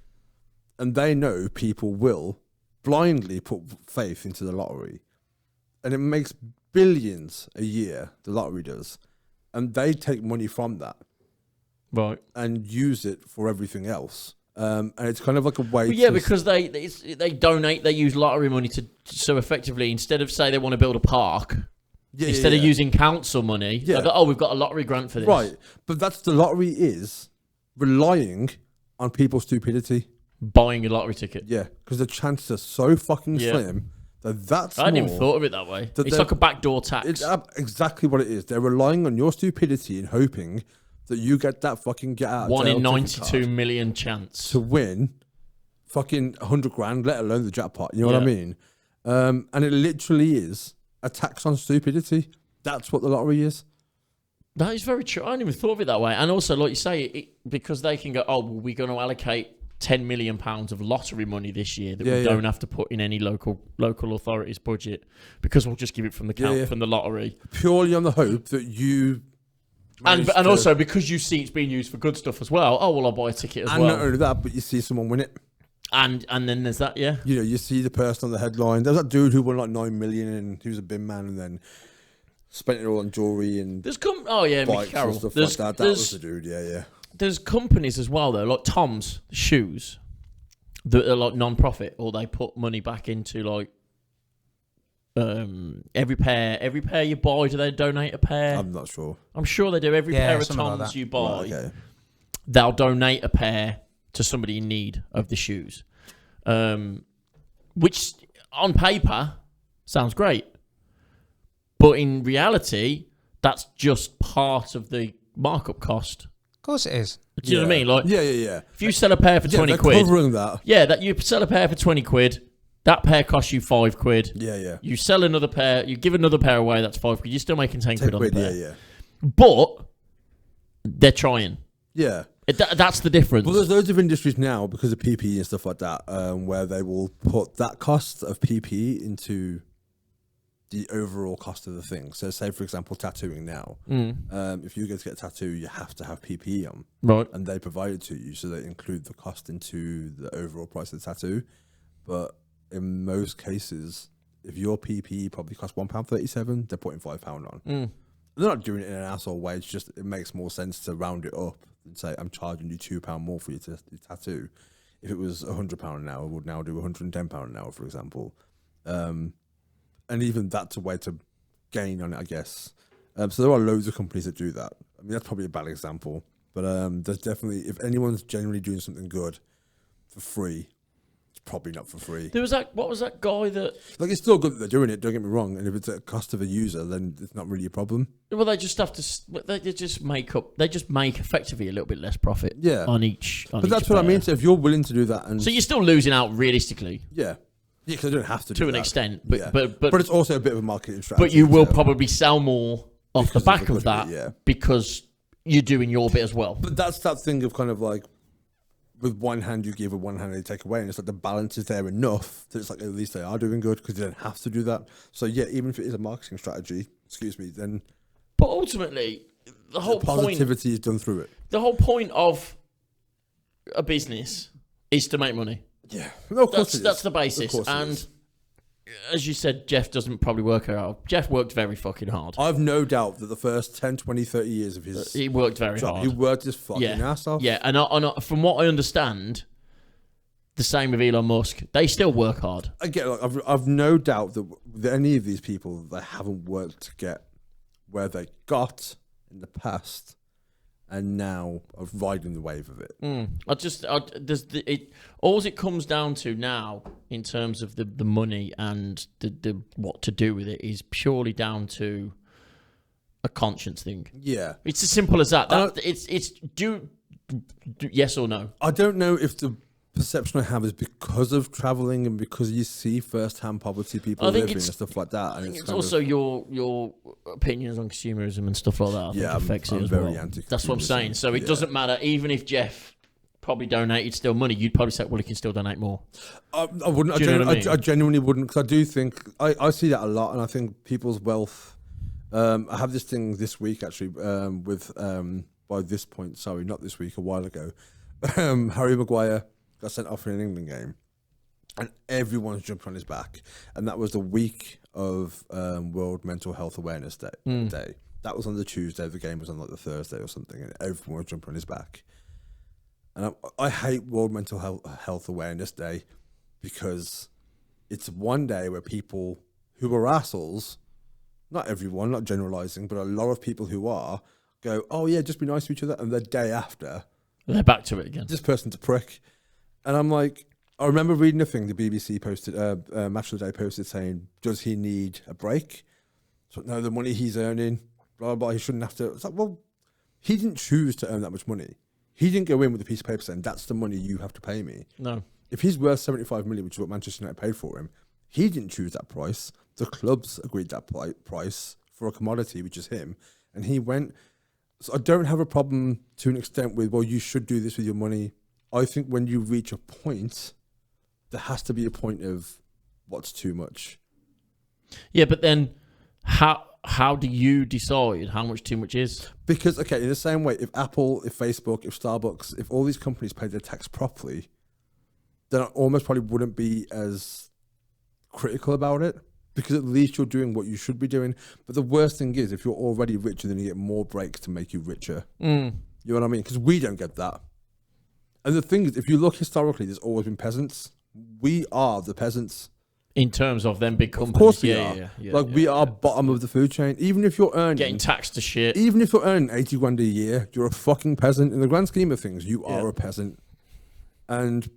and they know people will blindly put faith into the lottery, and it makes billions a year. The lottery does, and they take money from that Right. and use it for everything else. And it's kind of like a way. Well, yeah, to because they donate, they use lottery money to so effectively, instead of say they want to build a park, instead of using council money, Yeah. they go, oh, we've got a lottery grant for this. right, but that's the lottery is relying on people's stupidity. Buying a lottery ticket. Yeah, because the chances are so fucking Yeah. slim that that's I hadn't even more- thought of it that way. That It's they're- like a backdoor tax. It's exactly what it is. They're relying on your stupidity and hoping that you get that fucking get out of 1 jail in ticket 92 card million chance. to win fucking 100 grand, let alone the jackpot. You know what I Yeah. mean? And it literally is a tax on stupidity. That's what the lottery is. That is very true. I hadn't even thought of it that way. And also, like you say, because they can go, oh, well, we're going to allocate £10 million of lottery money this year that we don't have to put in any local authority's budget because we'll just give it from the from the lottery. Purely on the hope that you... And also because you see it's being used for good stuff as well. Oh, well, I'll buy a ticket as And well. not only that, but you see someone win it. And then there's that, yeah. You know, you see the person on the headline. There's that dude who won like 9 million and he was a bin man and then spent it all on jewelry and There's Mickey bikes Carroll. and stuff like that. That was the dude, yeah. There's companies as well though, like Tom's shoes, that are like non-profit, or they put money back into like every pair you buy. Do they donate a pair? I'm not sure. I'm sure they do. Every pair of something like Tom's that. you buy, Right, okay. they'll donate a pair to somebody in need of the shoes, which on paper sounds great, but in reality, that's just part of the markup cost. Of course it is. Do you know what I mean? Like, Yeah. if you sell a pair for 20 they're quid, covering that. yeah, that you sell a pair for 20 quid, that pair costs you 5 quid. Yeah. You sell another pair, you give another pair away, that's 5 quid. You're still making 10 quid on the pair. Yeah. But they're trying. Yeah. That's the difference. Well, there's loads of industries now because of PPE and stuff like that, where they will put that cost of PPE into the overall cost of the thing. So, say for example, tattooing now. If you go to get a tattoo, you have to have PPE on, Right. and they provide it to you, so they include the cost into the overall price of the tattoo. But in most cases, if your PPE probably costs £1.37, they're putting £5 on. They're not doing it in an asshole way. It's just it makes more sense to round it up and say I'm charging you £2 more for your tattoo. If it was £100 an hour, would now do £110 an hour, for example. And even that's a way to gain on it, I guess. So there are loads of companies that do that. I mean, that's probably a bad example, but there's definitely, if anyone's generally doing something good for free, it's probably not for free. There was what was that guy that... Like, it's still good that they're doing it, don't get me wrong, and if it's at the cost of a user, then it's not really a problem. Well, they just have to... They just make effectively a little bit less profit on each But that's what I mean. So if you're willing to do that, and so you're still losing out realistically. yeah, because they don't have to do To an that. extent, Yeah. but it's also a bit of a marketing strategy. But you will so- probably sell more off the Because of back the of that goodwill, yeah. because you're doing your bit as well. But that's that thing of kind of like, with one hand you give, with one hand they take away, and it's like the balance is there enough that it's like at least they are doing good because they don't have to do that. So yeah, even if it is a marketing strategy, then But ultimately, the whole positivity is done through it. The whole point of a business is to make money. Yeah, no, of course That's the Of basis. course it And is. as you said, Jeff doesn't probably work it out. Jeff worked very fucking hard. I've no doubt that the first 10, 20, 30 years of his He worked very job, hard. he worked his fucking Yeah, ass off. yeah. And from what I understand, the same with Elon Musk. They still work hard. Again, like, I've no doubt that any of these people, they haven't worked to get where they got in the past, and now are riding the wave of it. All it comes down to now in terms of the money and the what to do with it is purely down to a conscience thing. Yeah, It's as simple as that. It's do yes or no. I don't know if the perception I have is because of traveling and because you see first-hand poverty people I think living and it's- stuff like that. And It's kind also of, your opinions on consumerism and stuff like that. I think affects it I'm as very well. anti-consumerism. That's what I'm saying. So it Yeah. doesn't matter. Even if Jeff probably donated still money, you'd probably say, well, he can still donate more. I wouldn't. Do you know what I mean? I genuinely wouldn't, because I do think I see that a lot, and I think people's wealth. I have this thing this week actually with by this point, sorry, not this week, a while ago. Harry Maguire got sent off in an England game, and everyone's jumped on his back. And that was the week of World Mental Health Awareness Day. That was on the Tuesday. The game was on like the Thursday or something, and everyone was jumping on his back. And I hate World Mental Health Awareness Day because it's one day where people who are assholes, not everyone, not generalizing, but a lot of people who are, go, oh yeah, just be nice to each other. And the day after, They're back to it again. this person's a prick. And I'm like, I remember reading a thing the BBC posted, Match of the Day posted saying, does he need a break? So no, the money he's earning, blah, blah, blah, he shouldn't have to. It's like, well, he didn't choose to earn that much money. He didn't go in with a piece of paper saying, that's the money you have to pay me. No. If he's worth 75 million, which is what Manchester United paid for him, he didn't choose that price. The clubs agreed that price for a commodity, which is him. And he went. So I don't have a problem to an extent with, well, you should do this with your money. I think when you reach a point, there has to be a point of what's too much. Yeah, but then how do you decide how much too much is? Because, okay, in the same way, if Apple, if Facebook, if Starbucks, if all these companies paid their tax properly, then I almost probably wouldn't be as critical about it, because at least you're doing what you should be doing. But the worst thing is, if you're already richer, then you get more breaks to make you richer. You know what I mean? Because we don't get that. And the thing is, if you look historically, there's always been peasants. We are the peasants. In terms of them big companies. Of course we yeah, are. Yeah, like, we are bottom of the food chain. Even if you're earning... Getting taxed to shit. Even if you're earning 80 grand a year, you're a fucking peasant. In the grand scheme of things, you are a peasant. And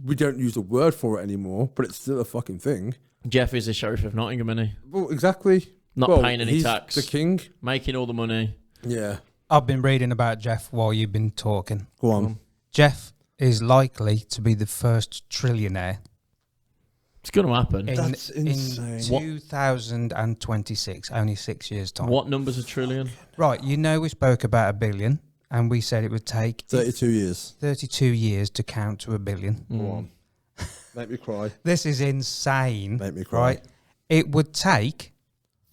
we don't use the word for it anymore, but it's still a fucking thing. Jeff is the Sheriff of Nottingham, isn't he? Well, exactly. Not paying any he's tax. the king. Making all the money. Yeah. I've been reading about Jeff while you've been talking. Go on. Jeff is likely to be the first trillionaire It's going to happen. That's insane. in 2026, only 6 years' time. What number's a trillion? Right, you know we spoke about $1 billion, and we said it would take 32 years. 32 years to count to $1 billion. Go on. Make me cry. This is insane. Make me cry. Right? It would take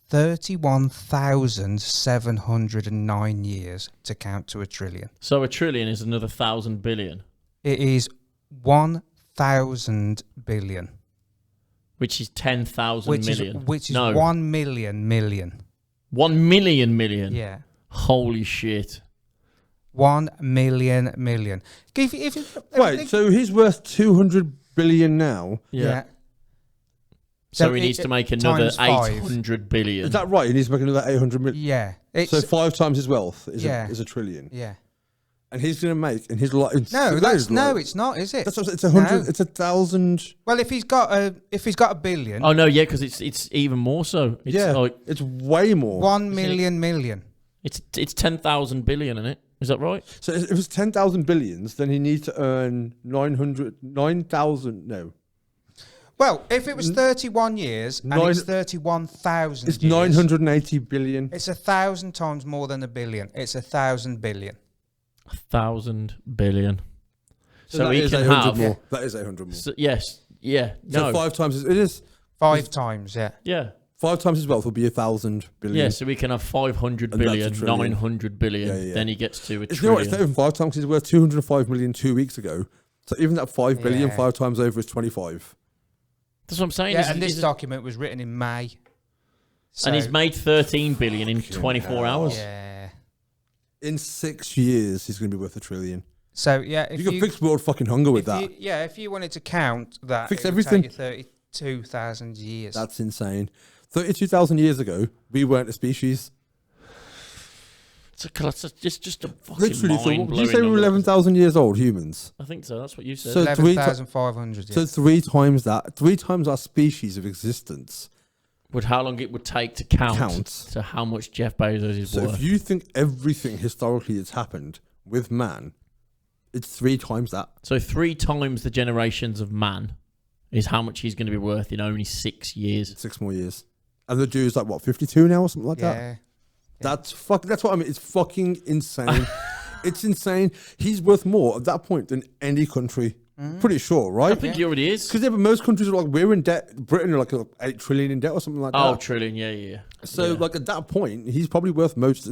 31,709 years to count to $1 trillion. So a trillion is another 1,000 billion. It is 1,000 billion. Which is 10,000 million. Which is no. 1 million million. 1 million million. Yeah. Holy shit. 1 million million. Wait, so he's worth 200 billion now? Yeah. So he needs to make another times 5. 800 billion. Is that right? He needs to make another 800 million? Yeah. So 5 times his wealth is, Yeah. is a trillion. Yeah. And he's going to make in his life. No, it's not, is it? That's what, it's 100. No. It's 1,000. Well, if he's got $1 billion, Oh no, yeah, because it's even more so. It's like it's way more. 1 million million. it's 10,000 billion, isn't it? Is that right? So if it's 10,000 billions, then he needs to earn 9,000. No, Well, if it was 31 years and it's 31,000 it's years, 980 billion. it's 1,000 times more than $1 billion. It's 1,000 billion. 1,000 billion. So that he is can 800 have. more. That is 800 more. So, yes. Yeah. So No. 5 times it is 5 times, yeah. Yeah. 5 times his wealth will be 1,000 billion. Yeah. So we can have 500 And that's a billion, trillion. 900 billion. Yeah. Then he gets to a It's, you know what, it's trillion. not even 5 times. He's worth 205 million 2 weeks ago. So even that 5 billion Yeah. 5 times over is 25. That's what I'm saying. Yeah, He's- and this he's- document was written in May. and he's So- made 13 billion in 24 hours. Yeah. In 6 years, he's going to be worth $1 trillion. So, yeah, if You can fix world fucking hunger with if that. you- yeah, if you wanted to count that, Fix it would everything. take you 32,000 years. That's insane. 32,000 years ago, we weren't a species. It's just a fucking Literally, so mind did you say we were blowing. 11,000 years old, humans? I think so. That's what you said. So 11,500, yeah. So 3 times that, 3 times our species of existence. Would how long it would take to count to how much Jeff Bezos is So worth? if you think everything historically that's happened with man, it's 3 times that. So 3 times the generations of man is how much he's going to be worth in only 6 years. 6 more years. And the dude's like, what, 52 now or something like that? Yeah. That's what I mean. It's fucking insane. It's insane. He's worth more at that point than any country. Pretty sure, right? I think he already is. Because but most countries are like, we're in debt. Britain are like 8 trillion in debt or something like Oh, that. trillion, yeah. So Yeah. like at that point, he's probably worth most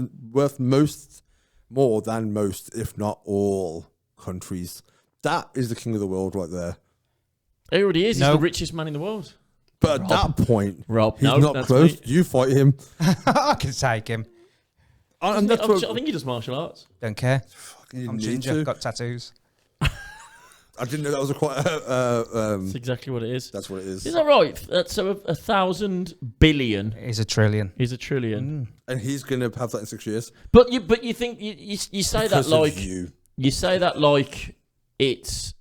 more than most, if not all, countries. That is the king of the world right there. He already is. No. He's the richest man in the world. But at that point, Rob, he's no, not that's close. me. You fight him. I can take him. And that's what I think he does martial arts. Don't care. you I'm need ginger. to. Got tattoos. I didn't know that was a quite. That's exactly what it is. That's what it is. Is that right? So 1,000 billion It is $1 trillion. is a trillion. And he's gonna have that in 6 years. But you think you say Because that of like you. you say that like it's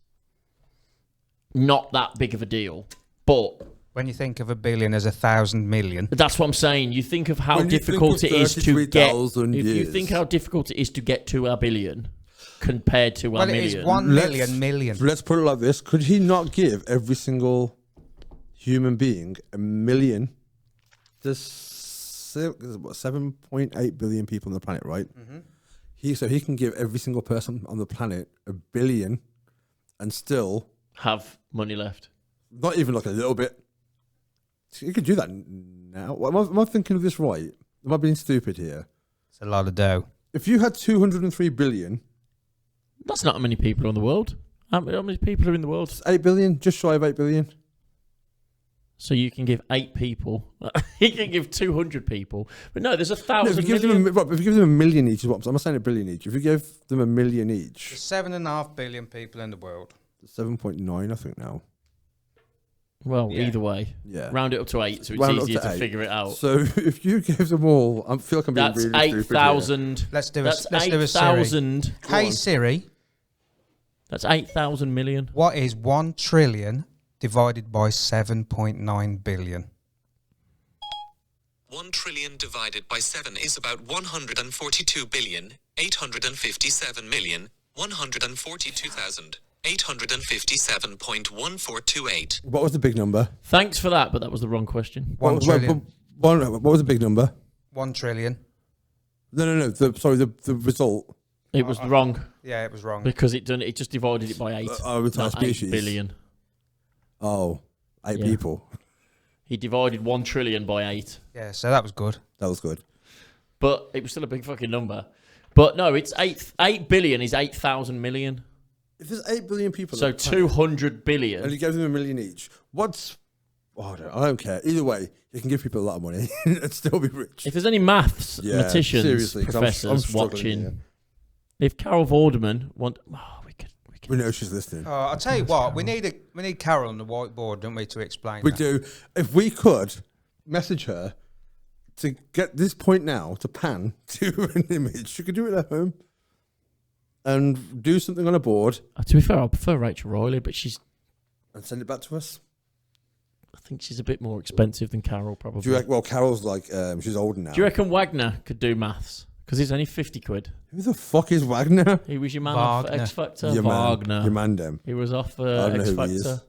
not that big of a deal. But When you think of a billion as 1,000 million. But that's what I'm saying. You think of how When you difficult think it of is to get. 33,000 If you years. think how difficult it is to get to a billion compared to a Well, it million. is 1 Let's- million. Let's put it like this: could he not give every single human being a million? There's 7.8 billion people on the planet, right? So he can give every single person on the planet a billion, and still have money left. not even like a little bit. You could do that now. Am I thinking of this right? Am I being stupid here? It's a lot of dough. If you had 203 billion, That's not how many people are in the world. How many people are in the world? it's 8 billion, just shy of 8 billion. So you can give 8 people. He can give 200 people. But no, there's No, if 1,000 you give them million. if you give them a million each, is what I'm not saying a billion each. If you give them a million each, There's 7.5 billion people in the world. 7.9, I think now. Well, Yeah. either way. Yeah. Round it up to 8 so it's Round it up easier to to 8. figure it out. So if you gave them all, I feel like I'm being That's really stupid here. 8,000. Let's do a, That's let's do a Siri. 8,000. Hey Siri, That's 8,000 million. what is 1 trillion divided by 7.9 billion? 1 trillion divided by 7 is about 142,857,142,857.1428. What was the big number? Thanks for that, but that was the wrong question. 1 trillion. What was the big number? 1 trillion. No. The result. It was wrong Yeah, it was wrong. because it just divided it by 8. Entire Not 8 species. billion. Oh, 8 Yeah. people. He divided 1 trillion by 8. Yeah, so that was good. That was good. But it was still a big fucking number. But no, it's 8 billion is 8,000 million. If there's 8 billion people, So on the planet, 200 billion. and you gave them a million each, what's? Oh, I don't care. Either way, you can give people a lot of money and still be rich. If there's any maths, Yeah, mathematicians, seriously, 'cause I'm professors struggling watching, here. if Carol Vorderman want, we could. We know she's listening. I'll tell you what, we need Carol on the whiteboard, don't we, to explain We that. do. If we could message her to get this point now to pan to an image, she could do it at home and do something on a board To be fair, I prefer Rachel Riley, but and send it back to us. I think she's a bit more expensive than Carol, probably. Do you reckon, well, Carol's like, she's older now. Do you reckon Wagner could do maths? Because he's only 50 quid. Who the fuck is Wagner? He was your man off Wagner. X Factor. Your Wagner. man, them. He was off I don't know X who he is. Factor.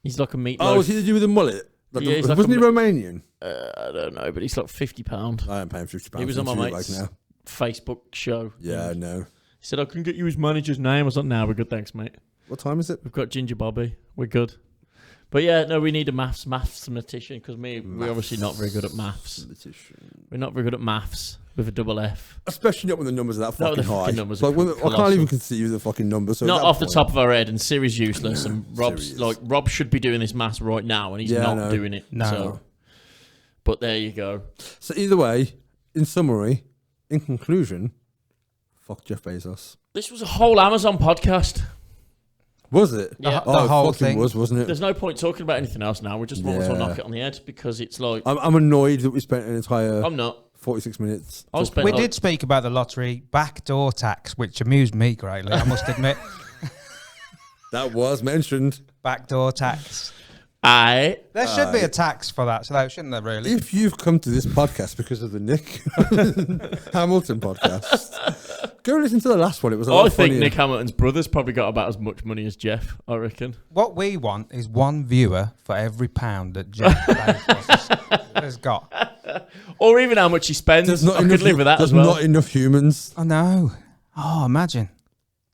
He's like a meatloaf. Oh, was he the dude with the mullet? Like Yeah, he's like wasn't a he Romanian? I don't know, but he's like £50. I am paying £50. He was on my for mate's now. Facebook show. Yeah, I know. He said, I can get you his manager's name. I was like, nah, we're good, thanks, mate. What time is it? We've got Ginger Bobby. We're good. But yeah, no, we need a mathematician because we're obviously not very good at maths. We're not very good at maths with a double F. Especially not when the numbers are that No, fucking the high. fucking numbers are Like, I can't colossal. even conceive the fucking numbers. So at Not that off the point- top of our head, and Siri's useless, and Rob's Siri is. like Rob should be doing this maths right now, and he's Yeah, I not know. doing it. No. So. But there you go. So either way, in summary, in conclusion, fuck Jeff Bezos. This was a whole Amazon podcast. Was it? Yeah. Oh, The whole it fucking thing. wasn't it? There's no point talking about anything else now. We just might as well Yeah. knock it on the head because it's like I'm annoyed that we spent an entire I'm not. 46 minutes. I spent We like, did speak about the lottery backdoor tax, which amused me greatly, I must admit. That was mentioned. Backdoor tax. I There should be a tax for that, so shouldn't there, really? If you've come to this podcast because of the Nick Hamilton podcast, go listen to the last one. It was a lot I think funnier. Nick Hamilton's brother's probably got about as much money as Jeff. I reckon. What we want is one viewer for every pound that Jeff Bezos has got. Or even how much he spends. There's not I enough, could live with that there's as well. not enough humans. I know. Oh, imagine.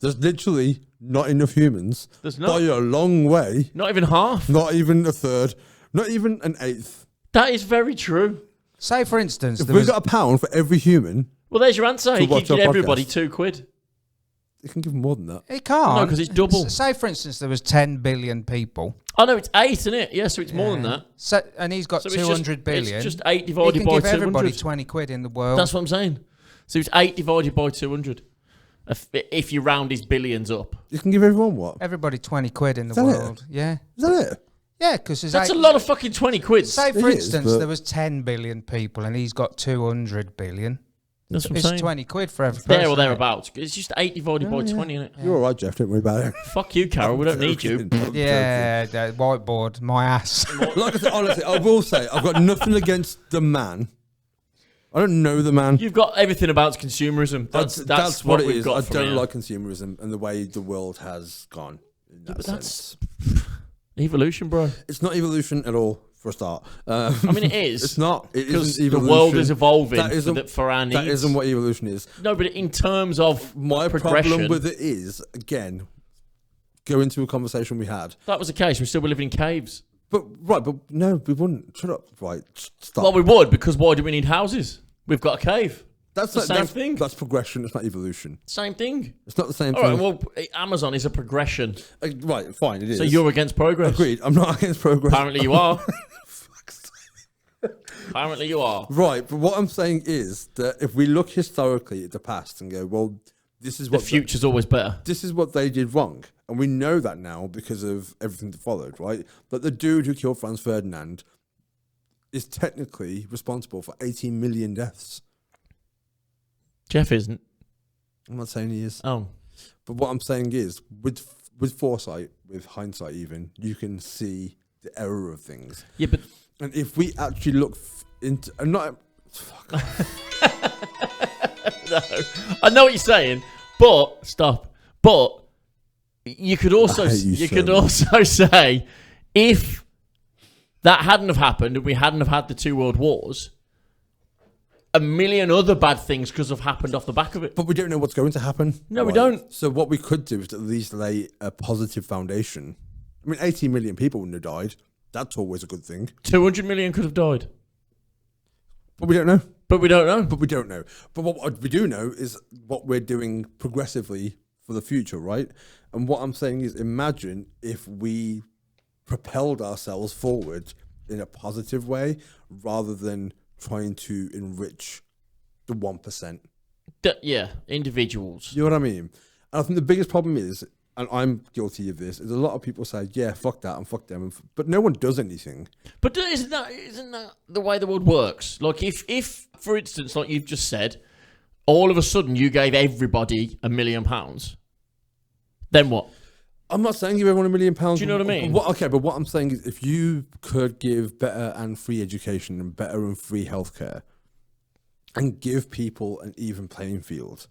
There's literally not enough humans. There's By not. a long way. Not even half. Not even a third. Not even an eighth. That is very true. Say, for instance, If there we was... got a pound for every human, Well, there's your answer. He watch can our give everybody podcast. £2. you can give them more than that. He can't. No, 'cause it's double. Say, for instance, there was 10 billion people. Oh no, it's 8, isn't it? Yeah, so it's more than that. So, and he's got So it's 200 billion. It's just 8 he divided can by give everybody 200. 20 quid in the world. That's what I'm saying. So it's 8 divided by 200. If you round his billions up. You can give everyone what? Everybody 20 quid in the Is that it? world. Yeah. Is that it? Yeah, because That's a lot of fucking 20 quid. Say, for It is, instance, but- there was 10 billion people and he's got 200 billion. That's what I'm It's saying. 20 quid for every It's there person, or isn't it? thereabouts. It's just 8 divided by 20, isn't it? You're all right, Jeff. Don't worry about it. Fuck you, Carol. We don't need you. I'm joking. Yeah, the whiteboard, my ass. Like I said, honestly, I will say I've got nothing against the man. I don't know the man. You've got everything about consumerism. That's what it we've is. got I from don't here. like consumerism and the way the world has gone. In that but sense. Evolution, bro. It's not evolution at all. For a start, I mean, it is. It's not. It Because isn't the evolution. world is evolving That isn't- for our needs. That isn't what evolution is. No, but in terms of My progression, problem with it is, again, go into a conversation we had. that was the case. We'd still be living in caves. But no, we wouldn't. Shut up. Right, stop. Well, we would, because why do we need houses? We've got a cave. that's the same that's, thing. That's progression. It's not evolution. Same thing. It's not the same All thing. right, well, Amazon is a progression. Right, fine. It is. So you're against progress. agreed. I'm not against progress. Apparently you are. Apparently you are. Right, but what I'm saying is that if we look historically at the past and go, well, this is The what future's always better. this is what they did wrong, and we know that now because of everything that followed, right? But the dude who killed Franz Ferdinand is technically responsible for 18 million deaths. Jeff isn't. I'm not saying he is, Oh. but what I'm saying is, with foresight, with hindsight, even you can see the error of things. Yeah, but And if we actually look into, and not, fuck off. no. I know what you're saying, but stop. But you could also I hate you so could much. also say if that hadn't have happened and we hadn't have had the 2 world wars, a million other bad things could have happened off the back of it. But we don't know what's going to happen. No, we don't. So what we could do is at least lay a positive foundation. I mean, 18 million people wouldn't have died. That's always a good thing. 200 million could have died. But we don't know. But we don't know. But we don't know. But what we do know is what we're doing progressively for the future, right? And what I'm saying is, imagine if we propelled ourselves forward in a positive way rather than trying to enrich the 1%. Yeah, individuals. You know what I mean? And I think the biggest problem is, and I'm guilty of this, is a lot of people say, yeah, fuck that and fuck them, but no one does anything. But isn't that the way the world works? Like if for instance, like you've just said, all of a sudden you gave everybody £1 million, then what? I'm not saying give everyone £1 million. Do you know what I mean? But what I'm saying is, if you could give better and free education and better and free healthcare, and give people an even playing field,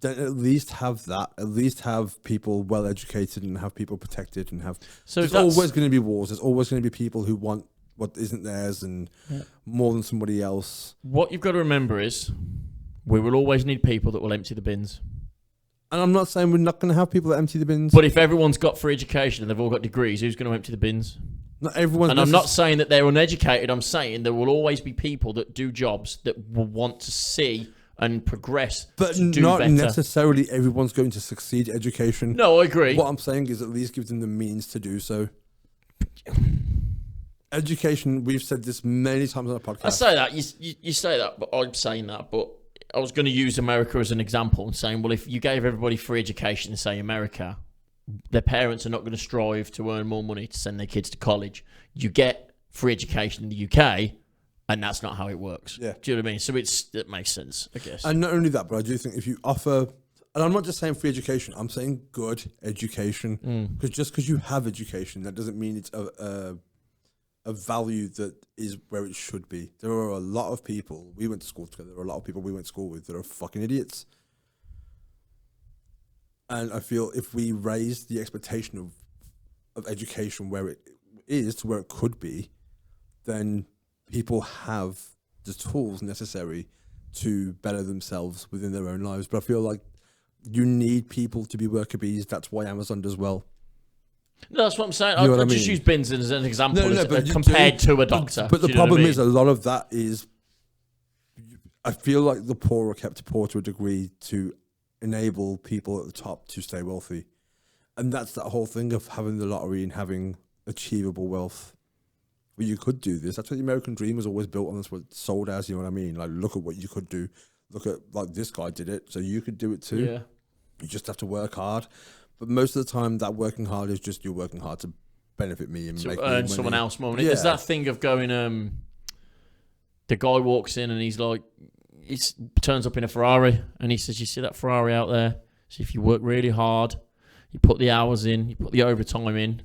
then at least have that. At least have people well educated and have people protected and have. So There's that's- always going to be wars. There's always going to be people who want what isn't theirs and more than somebody else. What you've got to remember is we will always need people that will empty the bins. And I'm not saying we're not going to have people that empty the bins. But if everyone's got free education and they've all got degrees, who's going to empty the bins? Not everyone's. And I'm not saying that they're uneducated. I'm saying there will always be people that do jobs that will want to see and progress But to do not better. necessarily everyone's going to succeed at education. No, I agree. What I'm saying is at least give them the means to do so. Education, we've said this many times on the podcast. I say that you say that, but I'm saying that. But I was going to use America as an example and saying, well, if you gave everybody free education in, say, America, their parents are not going to strive to earn more money to send their kids to college. You get free education in the UK, and that's not how it works. Yeah. Do you know what I mean? So it makes sense, I guess. And not only that, but I do think if you offer, and I'm not just saying free education, I'm saying good education. Because just because you have education, that doesn't mean it's a value that is where it should be. There are a lot of people, we went to school together, there are a lot of people we went to school with that are fucking idiots. And I feel if we raise the expectation of education where it is to where it could be, then people have the tools necessary to better themselves within their own lives. But I feel like you need people to be worker bees. That's why Amazon does well. No, that's what I'm saying. You know what I I just mean? use bins as an example but you compared do- to a doctor. But the Do you know what problem I mean? is a lot of that is, I feel like the poor are kept poor to a degree to enable people at the top to stay wealthy. And that's that whole thing of having the lottery and having achievable wealth. Well, you could do this. That's what the American dream was always built on. That's what it's sold as, you know what I mean? Like, look at what you could do. Look at, like, this guy did it, so you could do it too. Yeah. You just have to work hard. But most of the time, that working hard is just you're working hard to benefit me and To make me earn money. someone else more money. Yeah. There's that thing of going, the guy walks in and he's like, he turns up in a Ferrari and he says, "You see that Ferrari out there? So if you work really hard, you put the hours in, you put the overtime in,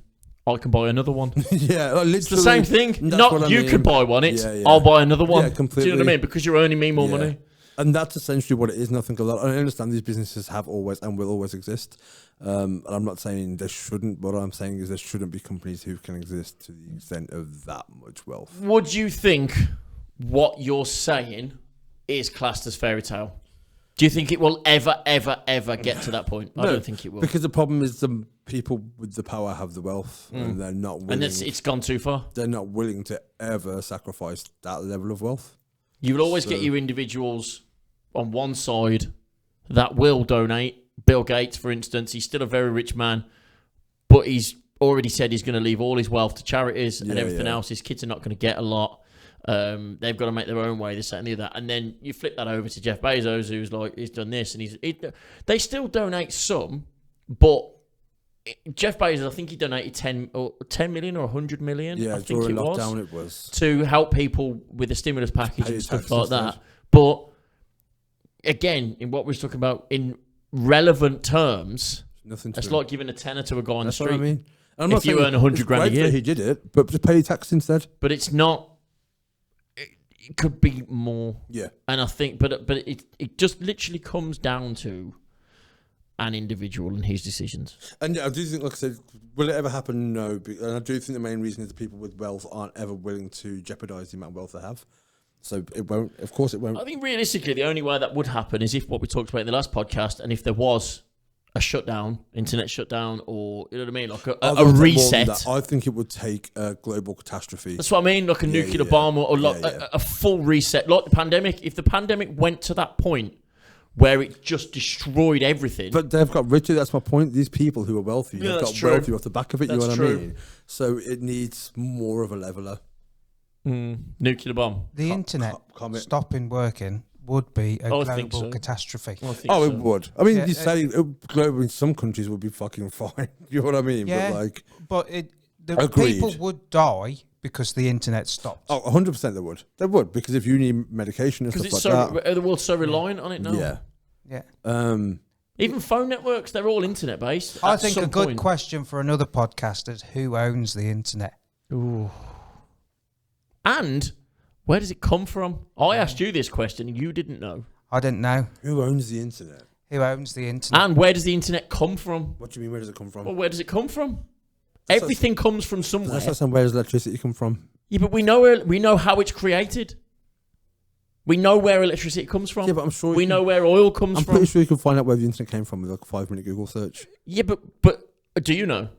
I can buy another one." Yeah, like, It's the same thing. that's what I Not you mean. can buy one. It's Yeah, yeah. I'll buy another one. Yeah, Do you know what I completely. mean? Because you're earning me more Yeah. money. And that's essentially what it is. And I think a lot. I understand these businesses have always and will always exist. And I'm not saying there shouldn't. What I'm saying is there shouldn't be companies who can exist to the extent of that much wealth. Would you think what you're saying is classed as fairy tale? Do you think it will ever get to that point? I don't think it will. Because the problem is the people with the power have the wealth, and they're not willing. And it's gone too far. They're not willing to ever sacrifice that level of wealth. You will always get your individuals on one side that will donate. Bill Gates, for instance, he's still a very rich man, but he's already said he's going to leave all his wealth to charities and everything else. His kids are not going to get a lot. They've got to make their own way, this, that, and the other. And then you flip that over to Jeff Bezos, who's like, he's done this, and they still donate some, but Jeff Bezos, I think he donated 10 million or 100 million. Yeah, I think during it lockdown it was. to help people with the stimulus package Pay and stuff taxes like that. instead. But again, in what we was talking about, in relevant terms, Nothing to it's it. like giving a tenner to a guy on That's the what I street. mean. And I'm If not you saying earn 100 it's grand a great that year. he did it, but just pay your tax instead. But it's not. It could be more. Yeah. And I think, but it just literally comes down to an individual and his decisions. And yeah, I do think, like I said, will it ever happen? No. And I do think the main reason is that people with wealth aren't ever willing to jeopardize the amount of wealth they have. So it won't. Of course, it won't. I think realistically, the only way that would happen is if what we talked about in the last podcast, and if there was a shutdown, internet shutdown, or you know what I mean, like I a think more than reset. that. I think it would take a global catastrophe. That's what I mean, like a nuclear yeah. bomb or like Yeah, yeah. a full reset, like the pandemic. If the pandemic went to that point where it just destroyed everything, But they've got richer. That's my point. These people who are wealthy, Yeah, they've that's got true. wealthy off the back of it. That's you know what true. I mean? So it needs more of a leveler. nuclear bomb. The internet comment. stopping working would be a I think global so. catastrophe. I think Oh, so. it would. I mean, Yeah, you say globally in some countries would be fucking fine. You know what I mean? Yeah, But like, but the Agreed. people would die because the internet stopped. oh, 100% they would. They would, because if you need medication and Because stuff it's like so the world's so reliant on it now. that. Yeah. Yeah. Even phone networks, they're all internet based. I think a good question for another podcast is who owns the internet? Ooh. And where does it come from? I asked you this question and you didn't know. I didn't know. Who owns the internet? Who owns the internet? And where does the internet come from? What do you mean? Where does it come from? Well, where does it come from? That's Everything comes from somewhere. That's not saying where does electricity come from? Yeah, but we know how it's created. We know where electricity comes from. Yeah, but I'm sure we know where oil comes I'm from. pretty sure you can find out where the internet came from with like a 5-minute Google search. Yeah, but do you know?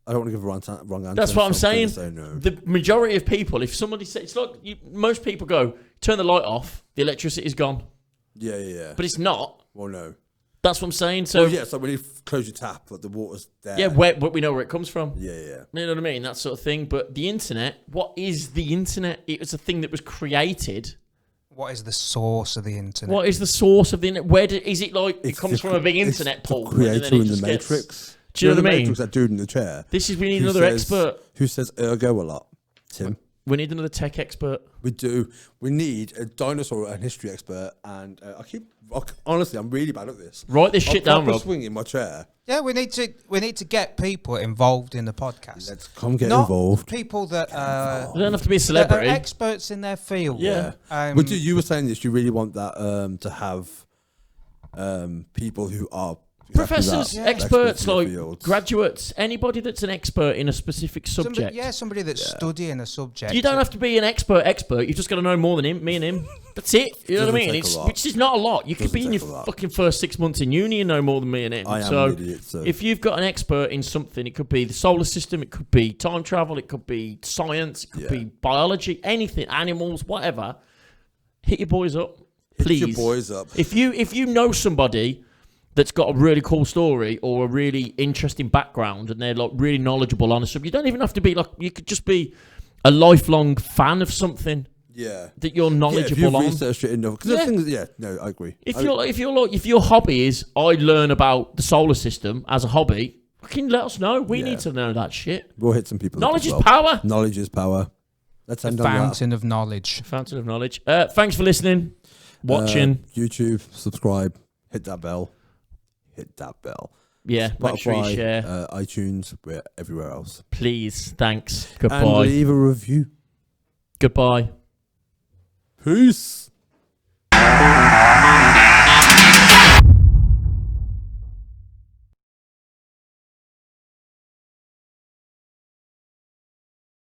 I don't want to give a wrong answer. That's what I'm so saying. gonna say no. The majority of people, if somebody says, it's like most people go, turn the light off, the electricity's gone. Yeah. But it's not. Well, no. That's what I'm saying. So, Yeah, so when you close your tap, like the water's there. yeah, but we know where it comes from. Yeah. You know what I mean? That sort of thing. But the internet, what is the internet? It was a thing that was created. What is the source of the internet? What is the source of the internet? Is it like it It's comes the from a big it's internet the pool? creator in the Matrix. Do you know what I mean? Matrix, that dude in the chair. We need who another says- expert. Who says ergo a lot? Tim. We need another tech expert. We do. We need a dinosaur and history expert. And honestly, I'm really bad at this. Write this shit down, Rob. Swing in my chair. Yeah, we need to get people involved in the podcast. Let's come get Not involved. people that You don't have to be a that are celebrity. experts in their field. Yeah. But you were saying this. You really want that to have people who are exactly Professors, that, experts, in their like fields. graduates, anybody that's an expert in a specific subject. Somebody that's studying a subject. You don't have to be an expert. You've just got to know more than me and him. That's it. You know what I Doesn't mean? take a lot. Which is not a lot. You could Doesn't be in take your a lot. fucking first 6 months in uni and know more than me and him. I am so an idiot. So if you've got an expert in something, it could be the solar system, it could be time travel, it could be science, it could be biology, anything, animals, whatever. Hit your boys up, please. hit your boys up. If you know somebody that's got a really cool story or a really interesting background and they're like really knowledgeable on a subject, you don't even have to be like, you could just be a lifelong fan of something Yeah. that you're Yeah, if knowledgeable you've on. researched it enough. Because Yeah. things, no, I agree. If your hobby is I learn about the solar system as a hobby, fucking let us know. We Yeah. need to know that shit. We'll hit some people. up Knowledge as is well. power. Knowledge is power. Let's The end on that. fountain of knowledge. Fountain of knowledge. Thanks for listening. Watching. YouTube, subscribe, hit that bell. Hit that bell. Yeah, make sure you Spotify, share. iTunes, we're everywhere else. Please. Thanks. And Goodbye. leave a review. Goodbye. Peace.